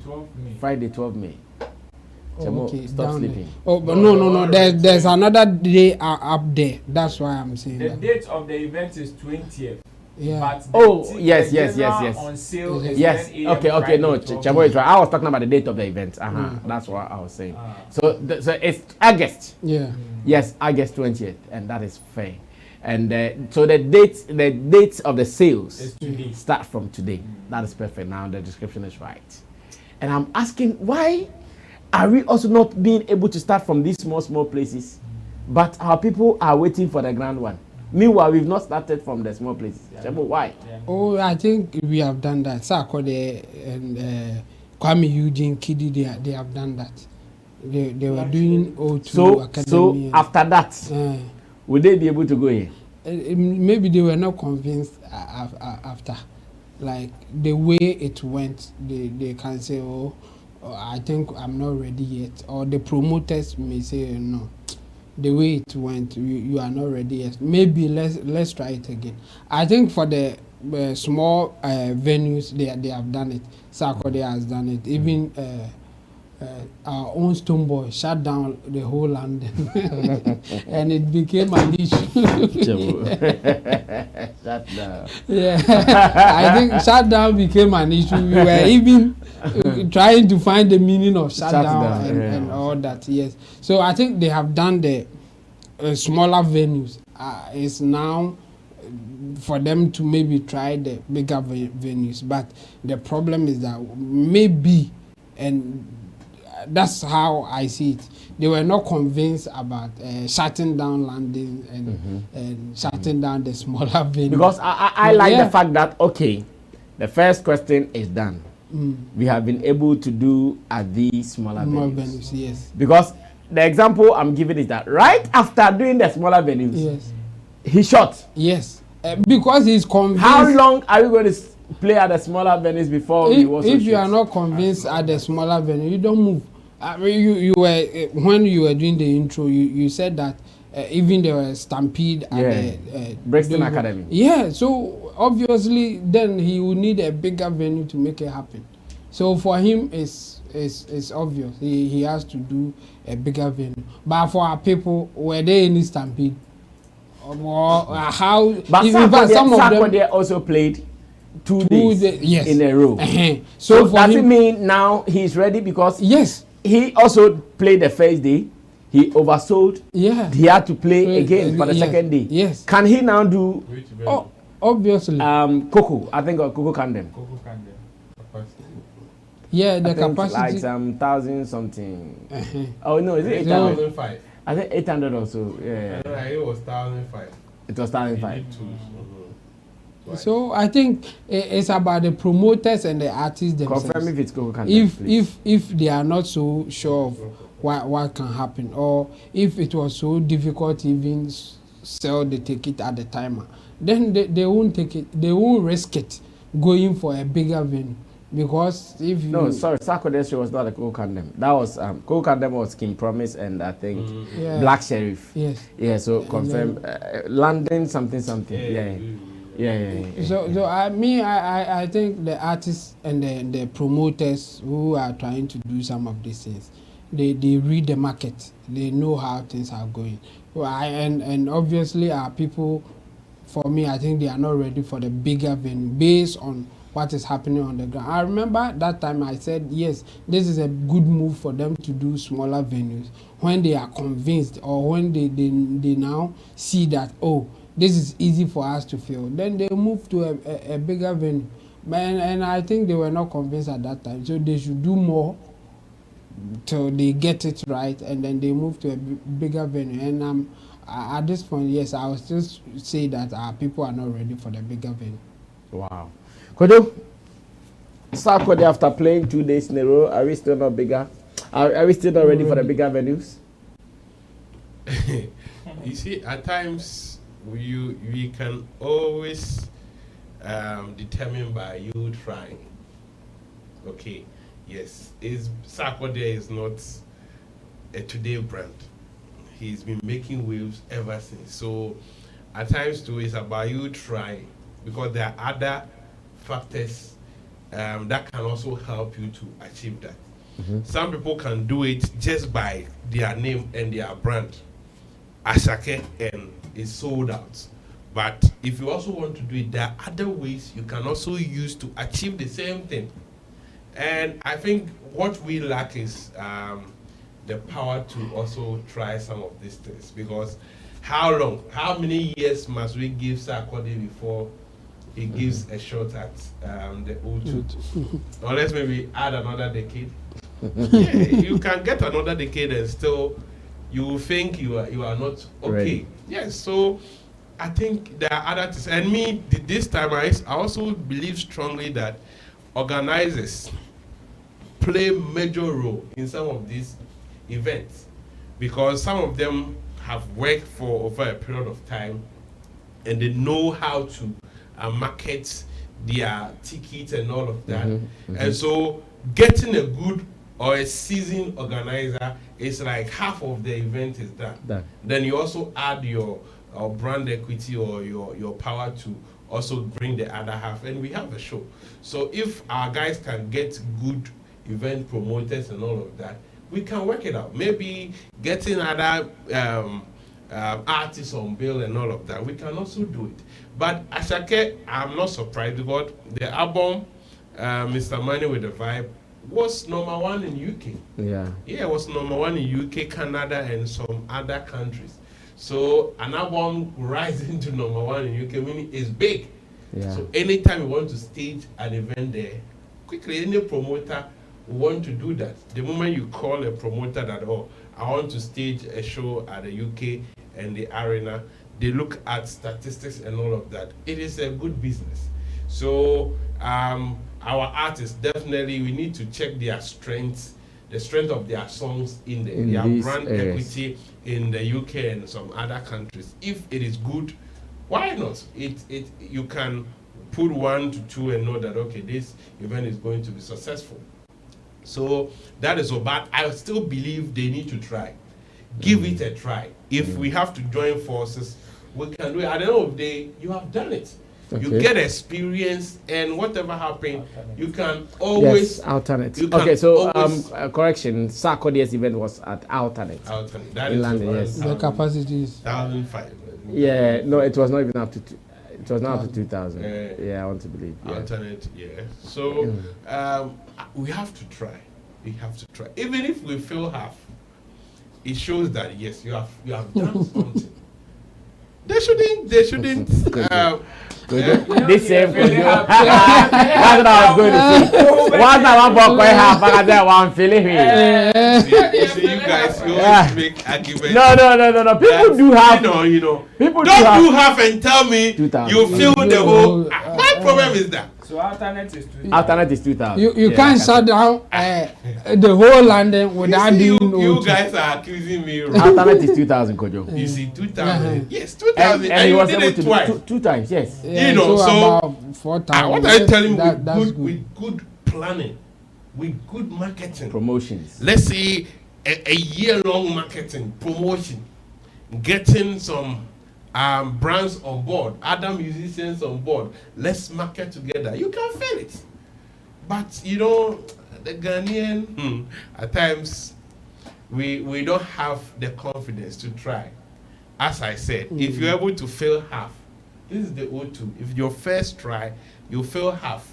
Friday, 12 May. Oh, okay, stop sleeping. Oh, but no. There's another day up there. That's why I'm saying the that. date of the event is 20th. Yeah. But yes. On sale is yes. 10 Okay. No, Chabo is right. I was talking about the date of the event. That's what I was saying. So it's August. Yeah. Yes, August 20th, and that is fair. And so the dates of the sales start from today. That is perfect. Now the description is right. And I'm asking, why are we also not being able to start from these small places, but our people are waiting for the grand one? Meanwhile, we've not started from the small places. Why? Oh, I think we have done that. Sakode and Kwame Eugene Kidi, they have done that. They were doing O2 Academy. So after that, will they be able to go here? Maybe they were not convinced after. Like the way it went, they can say, oh, I think I'm not ready yet. Or the promoters may say, no. The way it went, you are not ready yet. Maybe let's try it again. I think for the small venues, they have done it. Sakode has done it. Even our own Stonebwoy shut down the whole London, and it became an issue. Shut down. Yeah, I think shutdown became an issue. We were even trying to find the meaning of shutdown and all that. Yes, so I think they have done the smaller venues. It's now for them to maybe try the bigger venues, but the problem is that maybe, and that's how I see it, they were not convinced about shutting down London and shutting down the smaller venues. Because I like the fact that, okay, the first question is done. We have been able to do at these smaller venues. Yes. Because the example I'm giving is that right after doing the smaller venues, yes, he shot. Yes. Because he's convinced. How long are we going to play at the smaller venues before we also if you are not convinced at the smaller venue, you don't move. I mean, you were when you were doing the intro, you said that even there was stampede at the Brixton Academy. Yeah, so obviously then he will need a bigger venue to make it happen. So for him, it's obvious he has to do a bigger venue. But for our people, were there any stampede? Or how? But some of them also played 2 days in a row. So does it mean now he's ready? Because he also played the first day, he oversold. Yeah, he had to play again for the second day. Yes. Can he now do? obviously. Coco, I think Coco Kandem. Coco Kandem. Capacity. Yeah, the I think capacity. like some thousand something. Oh no, is it 800? 1,005. I think 800 or so. Yeah. It was 1,005. It was 1,005. Right. So I think it's about the promoters and the artists themselves. Confirm if it's Coco Kandem. If they are not so sure of what can happen, or if it was so difficult to even sell the ticket at the time, then they won't take it. They won't risk it going for a bigger venue. Because if you... No, sorry, Saturday show was not a Coco Kandem. That was Coco Kandem was King Promise and I think Black Sheriff. Yes. Yeah, so confirm London something. Yeah. So I think the artists and the promoters who are trying to do some of these things, they read the market. They know how things are going. So and obviously our people, for me, I think they are not ready for the bigger venue based on what is happening on the ground. I remember that time I said, yes, this is a good move for them to do smaller venues when they are convinced, or when they now see that, oh, this is easy for us to fill. Then they move to a bigger venue. And I think they were not convinced at that time. So they should do more till they get it right, and then they move to a bigger venue. And at this point, yes, I will still say that our people are not ready for the bigger venue. Wow. Kodo, Saturday after playing 2 days in a row, are we still not bigger? Are we still not ready for the bigger venues? You see, at times we can always determine by you trying. Okay, yes, Saturday is not a today brand. He's been making waves ever since. So at times too, it's about you trying, because there are other factors that can also help you to achieve that. Some people can do it just by their name and their brand, Asake, and it's sold out. But if you also want to do it, there are other ways you can also use to achieve the same thing. And I think what we lack is the power to also try some of these things, because how many years must we give Sarkodie before he gives a shot at the O2? Unless maybe add another decade. Yeah, you can get another decade and still you think you are not okay. Right. Yes, so I think there are other things. And me, this time I also believe strongly that organizers play major role in some of these events, because some of them have worked for over a period of time and they know how to market their tickets and all of that. And so getting a good or a seasoned organizer is like half of the event is done. Then you also add your brand equity or your power to also bring the other half, and we have a show. So if our guys can get good event promoters and all of that, we can work it out. Maybe getting other artists on bill and all of that, we can also do it. But Asake, I'm not surprised, because the album Mr. Money with the Vibe was #1 in UK. Yeah, it was #1 in UK, Canada, and some other countries. So an album rising to #1 in UK, meaning it's big. Yeah. So anytime you want to stage an event there, quickly any promoter will want to do that. The moment you call a promoter that, oh, I want to stage a show at the UK and the arena, they look at statistics and all of that. It is a good business. So our artists, definitely we need to check their strengths, the strength of their songs in their brand equity in the UK and some other countries. If it is good, why not? You can put 1 to 2 and know that, okay, this event is going to be successful. So that is all. But I still believe they need to try. Give it a try. If we have to join forces, we can do it. At the end of the day, you have done it. Okay. You get experience, and whatever happens, you can always alternate. Okay, so correction, Sarkodie's event was at alternate. That in London, yes. The capacity is 1,005. Yeah, no, it was not even up to it was not up to 2,000. Yeah, I want to believe. Yeah. Alternate, yeah. So we have to try. We have to try. Even if we fail half, it shows that yes, you have done something. They shouldn't This same Kojo. That's what I was going to say. One time I'm going half, I said one feeling here. See, you guys, you always make arguments. No. People do have. You know. People don't do half and tell me you feel the whole. My problem is that. So alternate is 2,000. Alternate is 2,000. You can't shut down the whole land without doing. You guys are accusing me. Alternate is 2,000, Kojo. You see, 2,000. Yes, 2,000. And he was did able it to twice. do two times. Yes. Yeah, you know, so about 4,000. what are you telling me? Good. With good planning, with good marketing, Promotions. Let's say a year-long marketing promotion, getting some brands on board, other musicians on board. Let's market together. You can feel it, but you know the Ghanaian at times we don't have the confidence to try. As I said, if you're able to fail half, this is the O2. If your first try you fail half,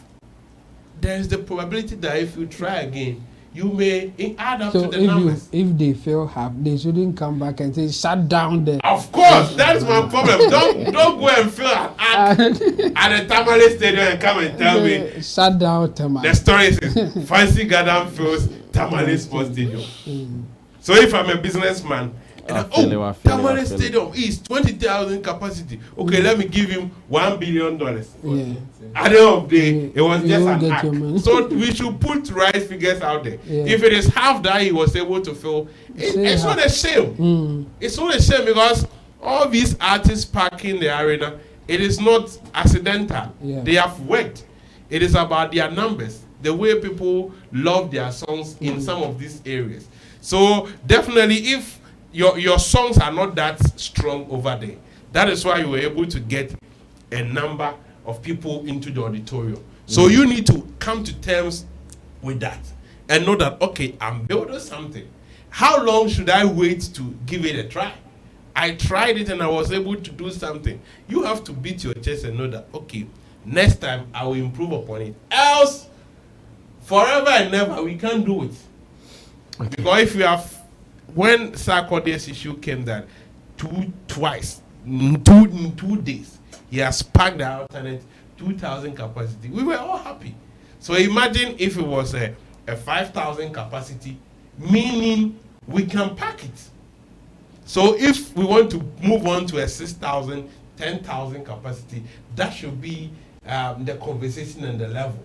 there is the probability that if you try again, you may add up to the numbers. If they fail half, they shouldn't come back and say shut down the. Of course, that is my problem. Don't go and fail at the Tamale Stadium and come and tell me shut down Tamale. The story is Fancy Garden fails Tamale Sports Stadium. So if I'm a businessman, and Tamale Stadium is 20,000 capacity. Okay, let me give him $1 billion. Yeah. At the end of the day, it was just an act. So we should put right figures out there. Yeah. If it is half that he was able to fill, it's not a shame. It's not a shame because all these artists packing the arena, it is not accidental. Yeah. They have worked. It is about their numbers, the way people love their songs in some of these areas. So definitely, if your songs are not that strong over there, that is why you were able to get a number of people into the auditorium. So you need to come to terms with that and know that, okay, I'm building something. How long should I wait to give it a try? I tried it and I was able to do something. You have to beat your chest and know that, okay, next time I will improve upon it. Else, forever and never, we can't do it. Okay. Because if you have, when Sarkodie's issue came that twice, in 2 days, he has packed the alternate 2,000 capacity. We were all happy. So imagine if it was a 5,000 capacity, meaning we can pack it. So if we want to move on to a 6,000, 10,000 capacity, that should be the conversation and the level.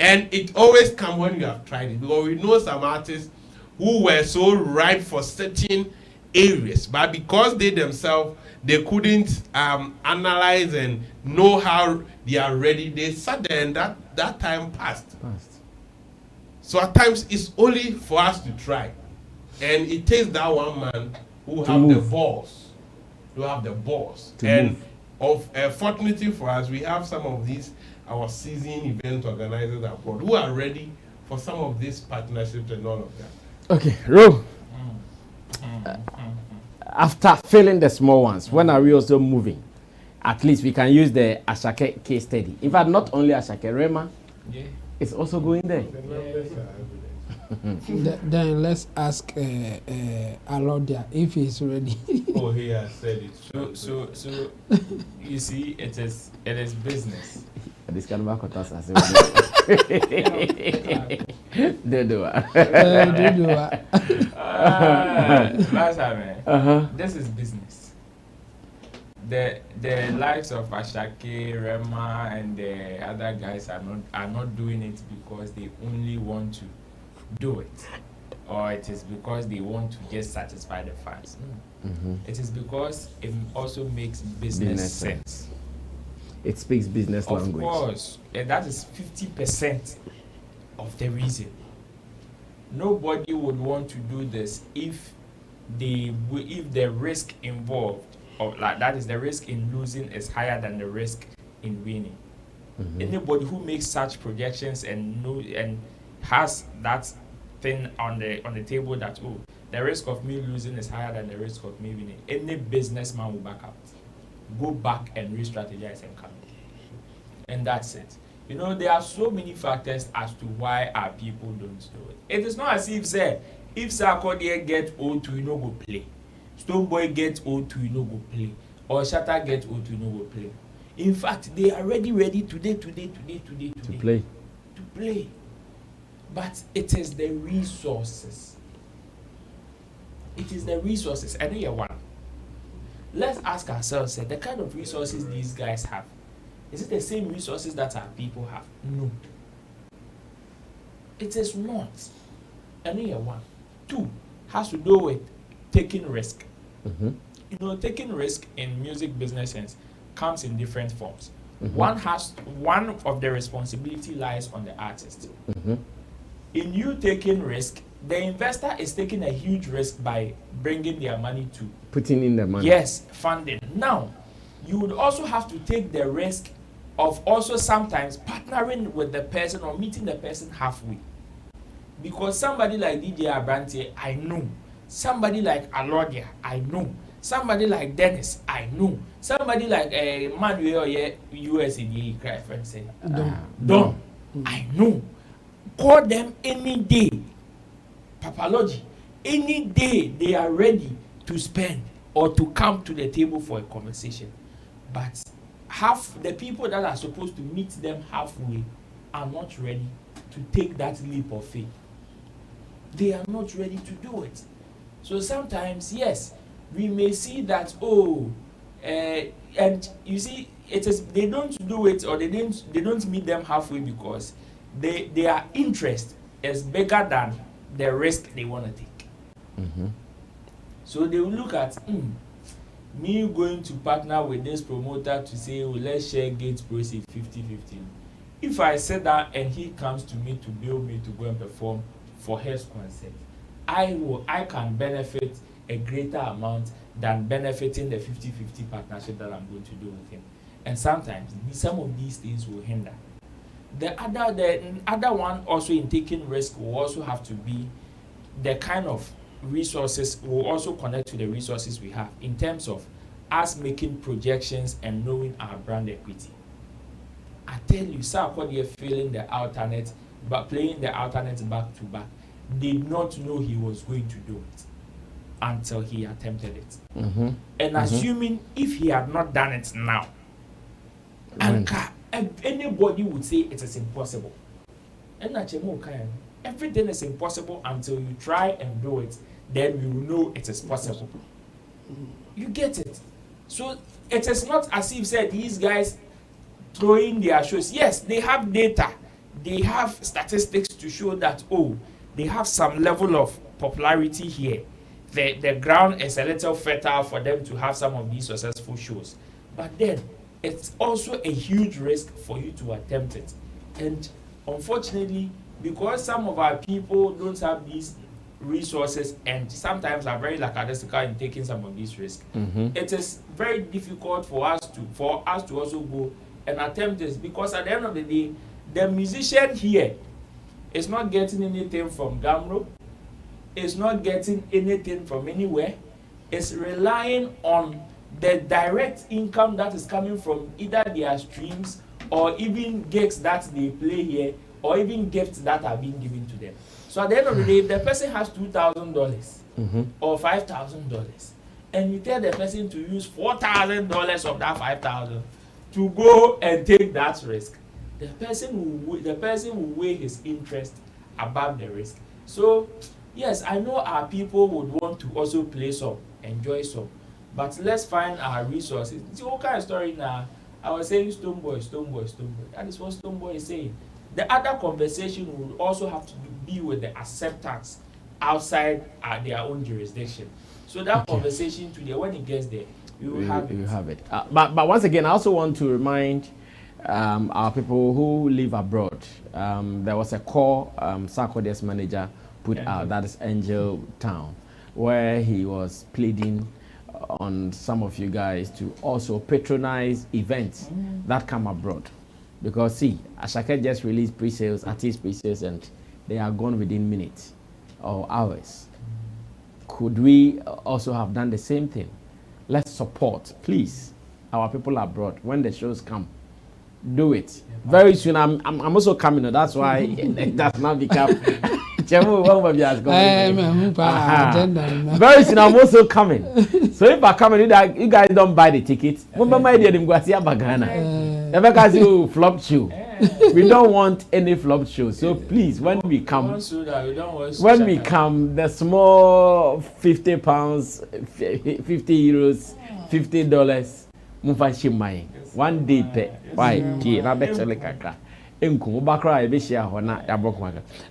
And it always comes when you have tried it. Because we know some artists who were so ripe for certain areas, but because they themselves, they couldn't analyze and know how they are ready, they sat there and that time passed. So at times it's only for us to try. And it takes that one man who have the balls. And fortunately for us, we have some of these, our seasoned event organizers abroad, who are ready for some of these partnerships and all of that. Okay, Ro. After failing the small ones, when are we also moving? At least we can use the Asake case study. In fact, not only Asake, Rema is also going there. Then let's ask Alodia if he's ready. Oh, he has said it. So you see, it is business. This kind of This is business. The likes of Asake, Rema, and the other guys are not doing it because they only want to do it, or it is because they want to just satisfy the fans. It is because it also makes business sense. It speaks business language. Of course, that is 50% of the reason. Nobody would want to do this if the risk involved, or like that is the risk in losing, is higher than the risk in winning. Anybody who makes such projections and has that thing on the table that the risk of me losing is higher than the risk of me winning, any businessman will back out, go back and re-strategize and come. And that's it. You know, there are so many factors as to why our people don't do it. It is not as if Sarkodie get O2, you know, go play. Stonebwoy get O2, you know, go play. Or Shatta get O2, you know, go play. In fact, they are ready today To play. to play. But it is the resources. It is the resources. And here one. Let's ask ourselves, the kind of resources these guys have. Is it the same resources that our people have? No. It is not. And here one. Two, has to do with taking risk. Mm-hmm. You know, taking risk in music business sense comes in different forms. Mm-hmm. One of the responsibility lies on the artist. Mm-hmm. In you taking risk, the investor is taking a huge risk by bringing their money to Putting in the money. yes, funding. Now, you would also have to take the risk of also sometimes partnering with the person or meeting the person halfway. Because somebody like DJ Abrante, I know. Somebody like Alodia, I know. Somebody like Dennis, I know. Somebody like Manuel, USADA, cry friend say, Don, I know. Call them any day. Papalogy, any day they are ready to spend or to come to the table for a conversation. But half the people that are supposed to meet them halfway are not ready to take that leap of faith. They are not ready to do it. So sometimes, yes, we may see that, and you see, it is they don't do it or they don't meet them halfway because their interest is bigger than the risk they want to take. Mm-hmm. So they will look at me going to partner with this promoter to say, let's share gate proceeds 50-50. If I sit down and he comes to me to bill me to go and perform for his concert, I can benefit a greater amount than benefiting the 50-50 partnership that I'm going to do with him. And sometimes some of these things will hinder. The other one also in taking risk will also have to be the kind of resources will also connect to the resources we have in terms of us making projections and knowing our brand equity. I tell you, Sarkodie feeling the alternate, but playing the alternate back to back, did not know he was going to do it until he attempted it. Mm-hmm. And assuming if he had not done it now, anybody would say it is impossible. And everything is impossible until you try and do it, then you will know it is possible. You get it? So it is not as if said these guys throwing their shows. Yes, they have data, they have statistics to show that they have some level of popularity here. The ground is a little fertile for them to have some of these successful shows. But then it's also a huge risk for you to attempt it. And unfortunately, because some of our people don't have these resources and sometimes are very lackadaisical in taking some of these risks, it is very difficult for us to also go and attempt this, because at the end of the day, the musician here is not getting anything from Gamro, is not getting anything from anywhere, is relying on the direct income that is coming from either their streams or even gigs that they play here or even gifts that are being given to them. So at the end of the day, if the person has $2,000 or $5,000 and you tell the person to use $4,000 of that $5,000 to go and take that risk, the person will weigh his interest above the risk. So yes, I know our people would want to also play some, enjoy some, but let's find our resources. See what kind of story now? I was saying Stonebwoy. That is what Stonebwoy is saying. The other conversation will also have to be with the acceptance outside their own jurisdiction. So that conversation today, when it gets there, we will have it. But once again, I also want to remind our people who live abroad. There was a call Sarkodie's manager put out, that is Angel Town, where he was pleading on some of you guys to also patronize events that come abroad. Because see, Asake just released pre-sales, artist pre-sales, and they are gone within minutes or hours. Could we also have done the same thing? Let's support, please, our people abroad when the shows come. Do it. Very soon, I'm also coming. That's why it does not become Very soon I'm also coming. So if I come and you guys don't buy the ticket, flop show. We don't want any flop show. So please, when we come, the small £50, €50, $50, one day pay. Why?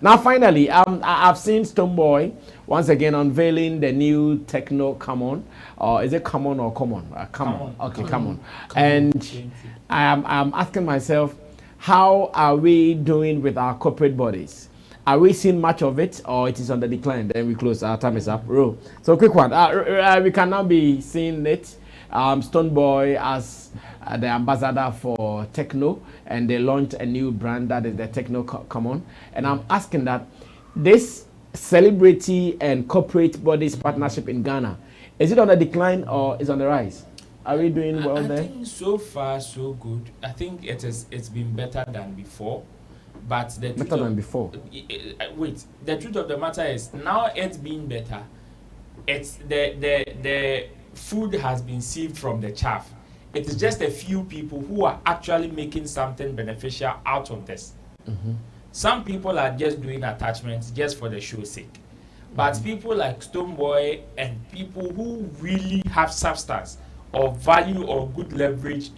Now finally, I've seen Stonebwoy once again unveiling the new techno come on, or is it come on or common? Come on. Okay, come on. And I'm asking myself, how are we doing with our corporate bodies? Are we seeing much of it, or it is on the decline? Then we close. Our time is up. So quick one. We can now be seeing it. Stonebwoy as the ambassador for techno, and they launched a new brand that is the Techno Come. And I'm asking that this celebrity and corporate bodies partnership in Ghana, is it on the decline or is on the rise? Are we doing well there? I think so far so good. I think it's been better than before. But the better than before. Wait, the truth of the matter is now it's been better. It's the food has been sieved from the chaff. It is just a few people who are actually making something beneficial out of this. Some people are just doing attachments just for the show's sake. But people like Stonebwoy and people who really have substance or value or good leverage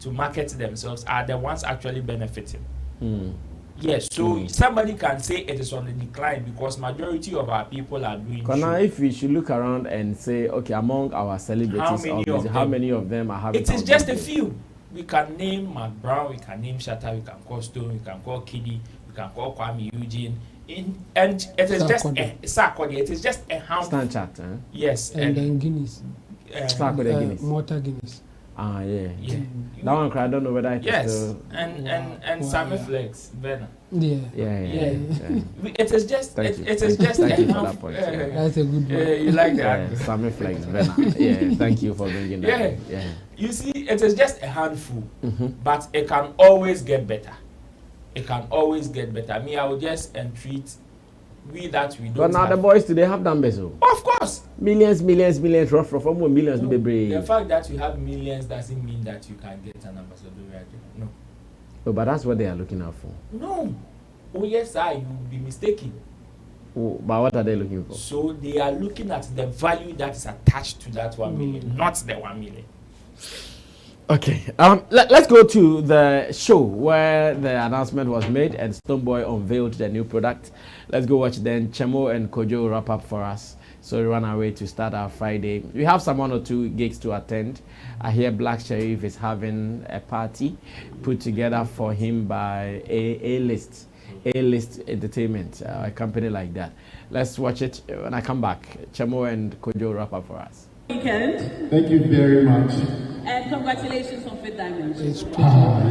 to market themselves are the ones actually benefiting. Yes, so somebody can say it is on the decline because majority of our people are doing. But now, if we should look around and say, okay, among our celebrities, how many of them are having? It is just a few. We can name Mark Brown, we can name Shatta, we can call Stone, we can call Kiddy, we can call Kwame Eugene. And it is just it is just a handful. Chat, yes, and then Guinness. Guinness. Motor Guinness. Yeah. That one, I don't know whether it is still... and Sammy Flex, Venna. Yeah. It is just Thank you for that point. That's a good one. You like that? Sammy Flex, Venna. Yeah, thank you for bringing that. Yeah. You see, it is just a handful, but it can always get better. It can always get better. Me, I will just entreat we that we don't. But now have. the boys today have done better. Of course. Millions, rough, more millions. No, the fact that you have millions doesn't mean that you can get an ambassador. No. Oh, but that's what they are looking out for. No. Oh yes, you will be mistaken. Oh, but what are they looking for? So they are looking at the value that is attached to that 1 million, not the 1 million. Okay, let's go to the show where the announcement was made and Stonebwoy unveiled the new product. Let's go watch then. Chemo and Kojo wrap up for us. So we run away to start our Friday. We have some 1 or 2 gigs to attend. I hear Black Sheriff is having a party put together for him by A-List Entertainment, a company like that. Let's watch it when I come back. Chemo and Kojo wrap up for us. Weekend. Thank you very much. And congratulations on Fifth Dimension.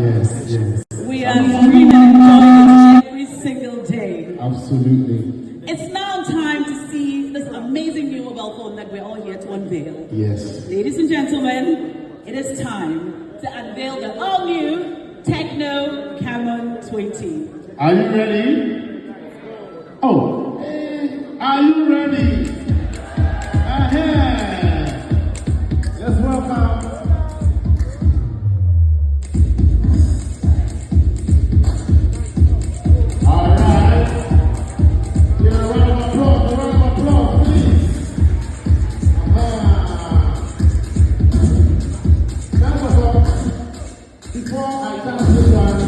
Yes. We are streaming and enjoying it every single day. Absolutely. It's now time to see this amazing new mobile phone that we're all here to unveil. Yes. Ladies and gentlemen, it is time to unveil the all-new Techno Camon 20. Are you ready? Oh, are you ready? Let's welcome. All right. Give a round of applause, please. Before I touch this one,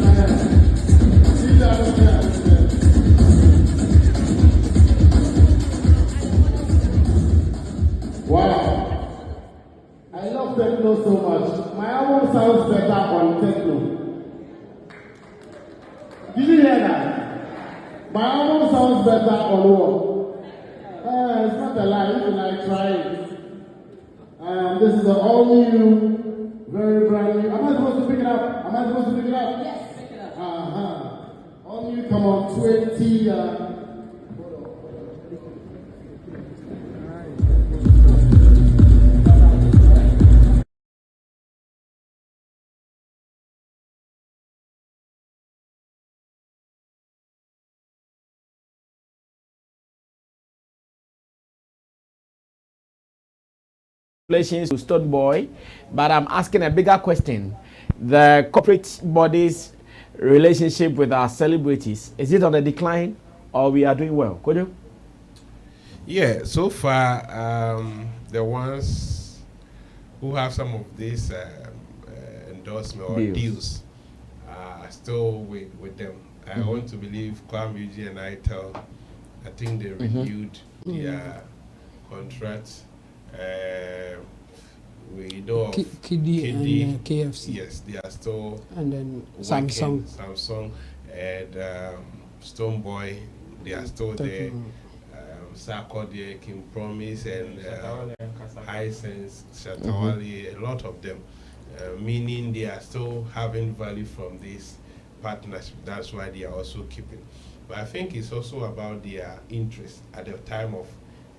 see that. Wow. I love techno so much. My album sounds better on techno. Did you hear that? My album sounds better on what? It's not a lie. You can try it. This is an all-new, very brand new. Am I supposed to pick it up? Yes, pick it up. All-new, come on, 20. Congratulations to Stonebwoy, but I'm asking a bigger question. The corporate bodies relationship with our celebrities, is it on the decline or we are doing well? Could you? Yeah, so far, the ones who have some of these endorsement or deals are still with them. I want to believe Kwame Eugene and I think they renewed their contracts. We know of Kiddy and KFC. Yes, they are still. And then working. Samsung And Stonebwoy, they are still there. Sarkodie, King Promise, and Hisense, Shatawali, a lot of them, meaning they are still having value from this partnership. That's why they are also keeping. But I think it's also about their interest at the time of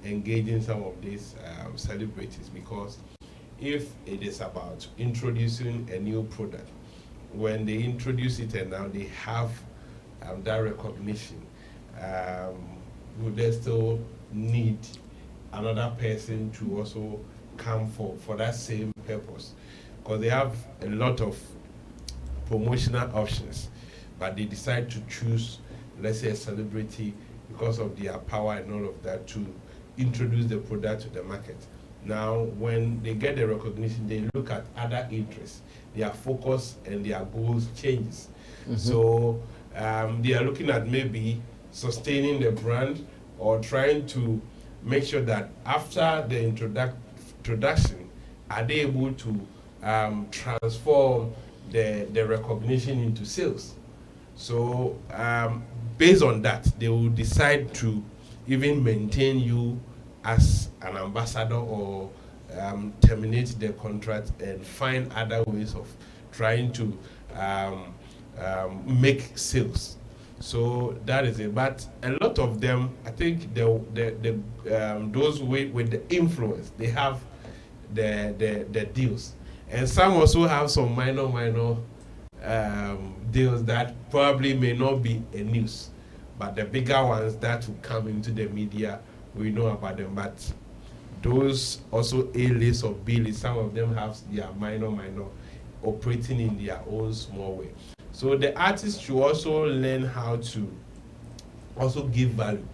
engaging some of these celebrities, because if it is about introducing a new product, when they introduce it and now they have that recognition, will they still need another person to also come for that same purpose? Because they have a lot of promotional options, but they decide to choose, let's say, a celebrity because of their power and all of that to introduce the product to the market. Now, when they get the recognition, they look at other interests. Their focus and their goals changes. So they are looking at maybe sustaining the brand or trying to make sure that after the introduction, are they able to transform the recognition into sales. So based on that, they will decide to even maintain you as an ambassador or terminate the contract and find other ways of trying to make sales. So that is it. But a lot of them, I think those with the influence, they have the deals. And some also have some minor deals that probably may not be a news. But the bigger ones that will come into the media, we know about them. But those also A-list or B-list, some of them have their minor operating in their own small way. So the artist should also learn how to also give value.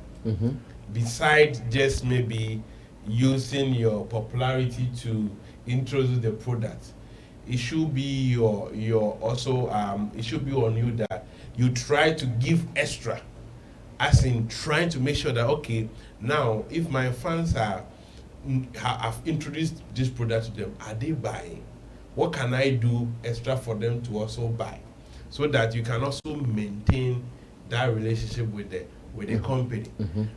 Besides just maybe using your popularity to introduce the product. It should be your also it should be on you that you try to give extra, as in trying to make sure that, okay, now if my fans have introduced this product to them, are they buying? What can I do extra for them to also buy, so that you can also maintain that relationship with the company.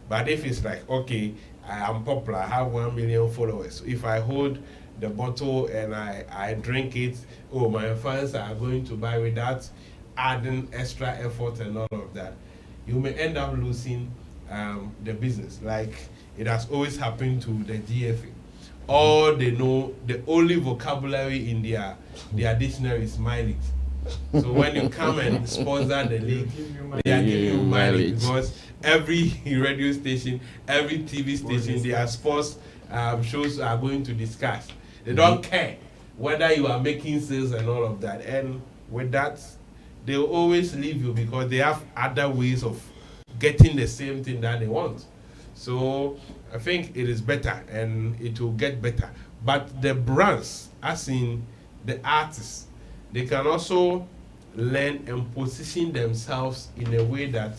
But if it's like, okay, I am popular, I have 1 million followers, so if I hold the bottle and I drink it, oh, my fans are going to buy without adding extra effort and all of that, you may end up losing the business, like it has always happened to the GFA. All they know, the only vocabulary in their dictionary is mileage. So when you come and sponsor the league, they are giving you mileage, because every radio station, every TV station, their sports shows are going to discuss. They don't care whether you are making sales and all of that. And with that, they will always leave you because they have other ways of getting the same thing that they want. So I think it is better and it will get better. But the brands, as in the artists, they can also learn and position themselves in a way that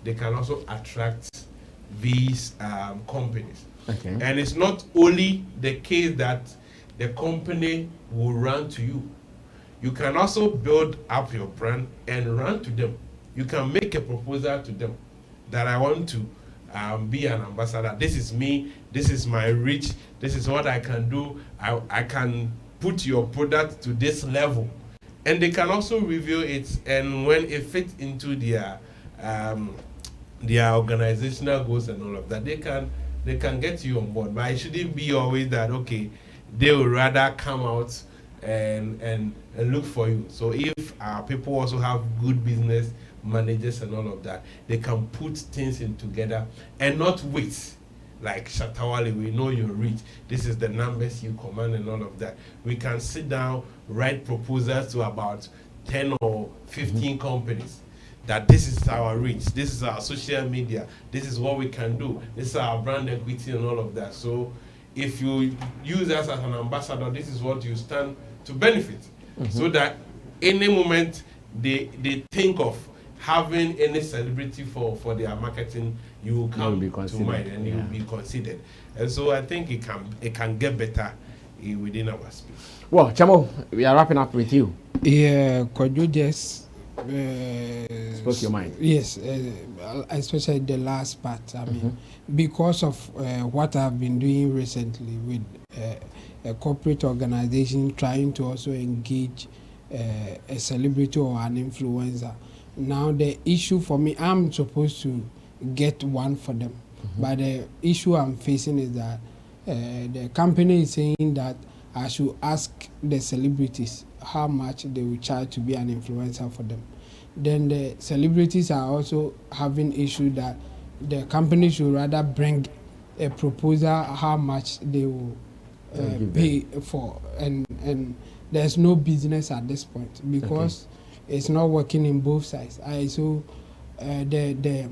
they can also attract these companies. Okay. And it's not only the case that the company will run to you. You can also build up your brand and run to them. You can make a proposal to them that I want to be an ambassador. This is me. This is my reach. This is what I can do. I can put your product to this level. And they can also review it, and when it fits into their organizational goals and all of that, they can get you on board. But it shouldn't be always that, okay, they will rather come out and look for you. So if people also have good business managers and all of that, they can put things in together and not wait like Shatawale, we know your reach. This is the numbers you command and all of that. We can sit down, write proposals to about 10 or 15 companies that this is our reach, this is our social media, this is what we can do, this is our brand equity and all of that. So if you use us as an ambassador, this is what you stand to benefit. So that any moment they think of having any celebrity for their marketing, you will come to mind and you will be considered. And so I think it can get better within our space. Well, Chamo, we are wrapping up with you. Yeah, could you just spoke your mind? Yes, especially the last part. I mean, because of what I've been doing recently with a corporate organization trying to also engage a celebrity or an influencer. Now the issue for me, I'm supposed to get one for them, but the issue I'm facing is that the company is saying that I should ask the celebrities how much they will charge to be an influencer for them. Then the celebrities are also having issue that the company should rather bring a proposal how much they will pay for, and there's no business at this point because it's not working in both sides. So the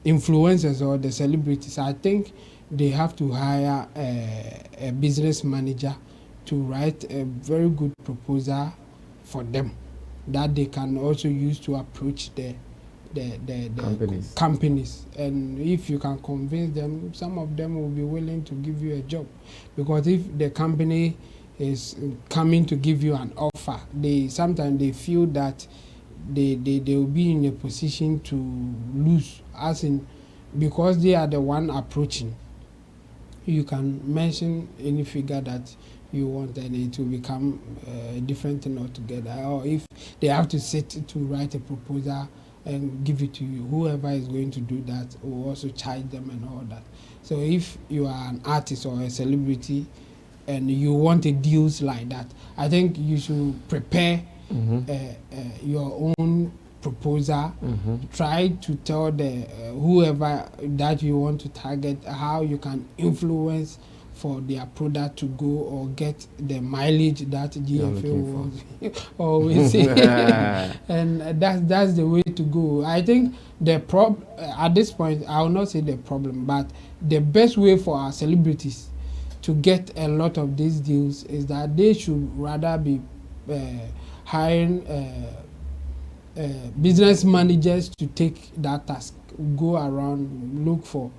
influencers or the celebrities, I think they have to hire a business manager to write a very good proposal for them that they can also use to approach the companies. And if you can convince them, some of them will be willing to give you a job. Because if the company is coming to give you an offer, sometimes they feel that they will be in a position to lose, as in because they are the one approaching. You can mention any figure that you want and it will become a different thing altogether. Or if they have to sit to write a proposal and give it to you, whoever is going to do that will also charge them and all that. So if you are an artist or a celebrity and you want a deals like that, I think you should prepare your own proposal. Try to tell whoever that you want to target how you can influence for their product to go or get the mileage that GFA always say. And that's the way to go. I think at this point, I will not say the problem, but the best way for our celebrities to get a lot of these deals is that they should rather be hiring business managers to take that task, go around, look for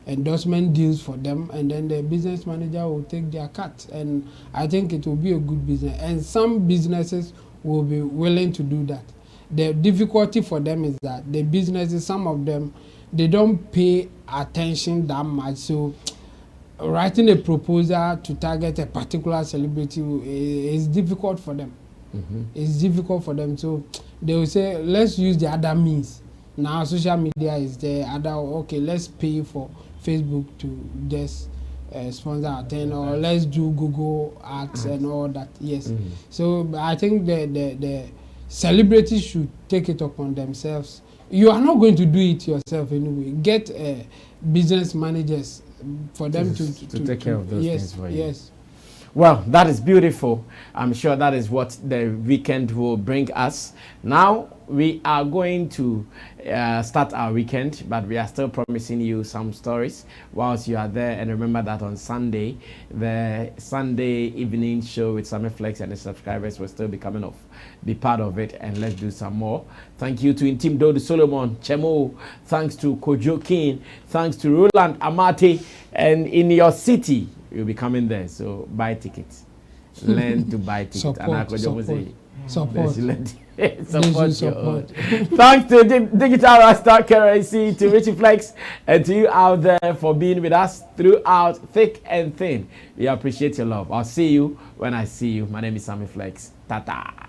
endorsement deals for them, and then the business manager will take their cut. And I think it will be a good business. And some businesses will be willing to do that. The difficulty for them is that the businesses, some of them, they don't pay attention that much. So writing a proposal to target a particular celebrity is difficult for them. It's difficult for them. So they will say, let's use the other means. Now social media is there. Let's pay for Facebook to just sponsor our thing, or let's do Google ads and all that. Yes. So I think the celebrities should take it upon themselves. You are not going to do it yourself anyway. Get business managers for them to take care of those things for you. Yes. Well, that is beautiful. I'm sure that is what the weekend will bring us. Now, we are going to start our weekend, but we are still promising you some stories whilst you are there. And remember that on Sunday, the Sunday evening show with Sammy Flex and the subscribers will still be coming off. Be part of it, and let's do some more. Thank you to Intim Dodi Solomon, Chemo. Thanks to Kojo King. Thanks to Roland Amate. And in your city, you'll be coming there, so buy tickets. Learn to buy tickets. Support. Support. Thanks to Digital Rasta Currency, to Richie Flex, and to you out there for being with us throughout thick and thin. We appreciate your love. I'll see you when I see you. My name is Sammy Flex. Tata.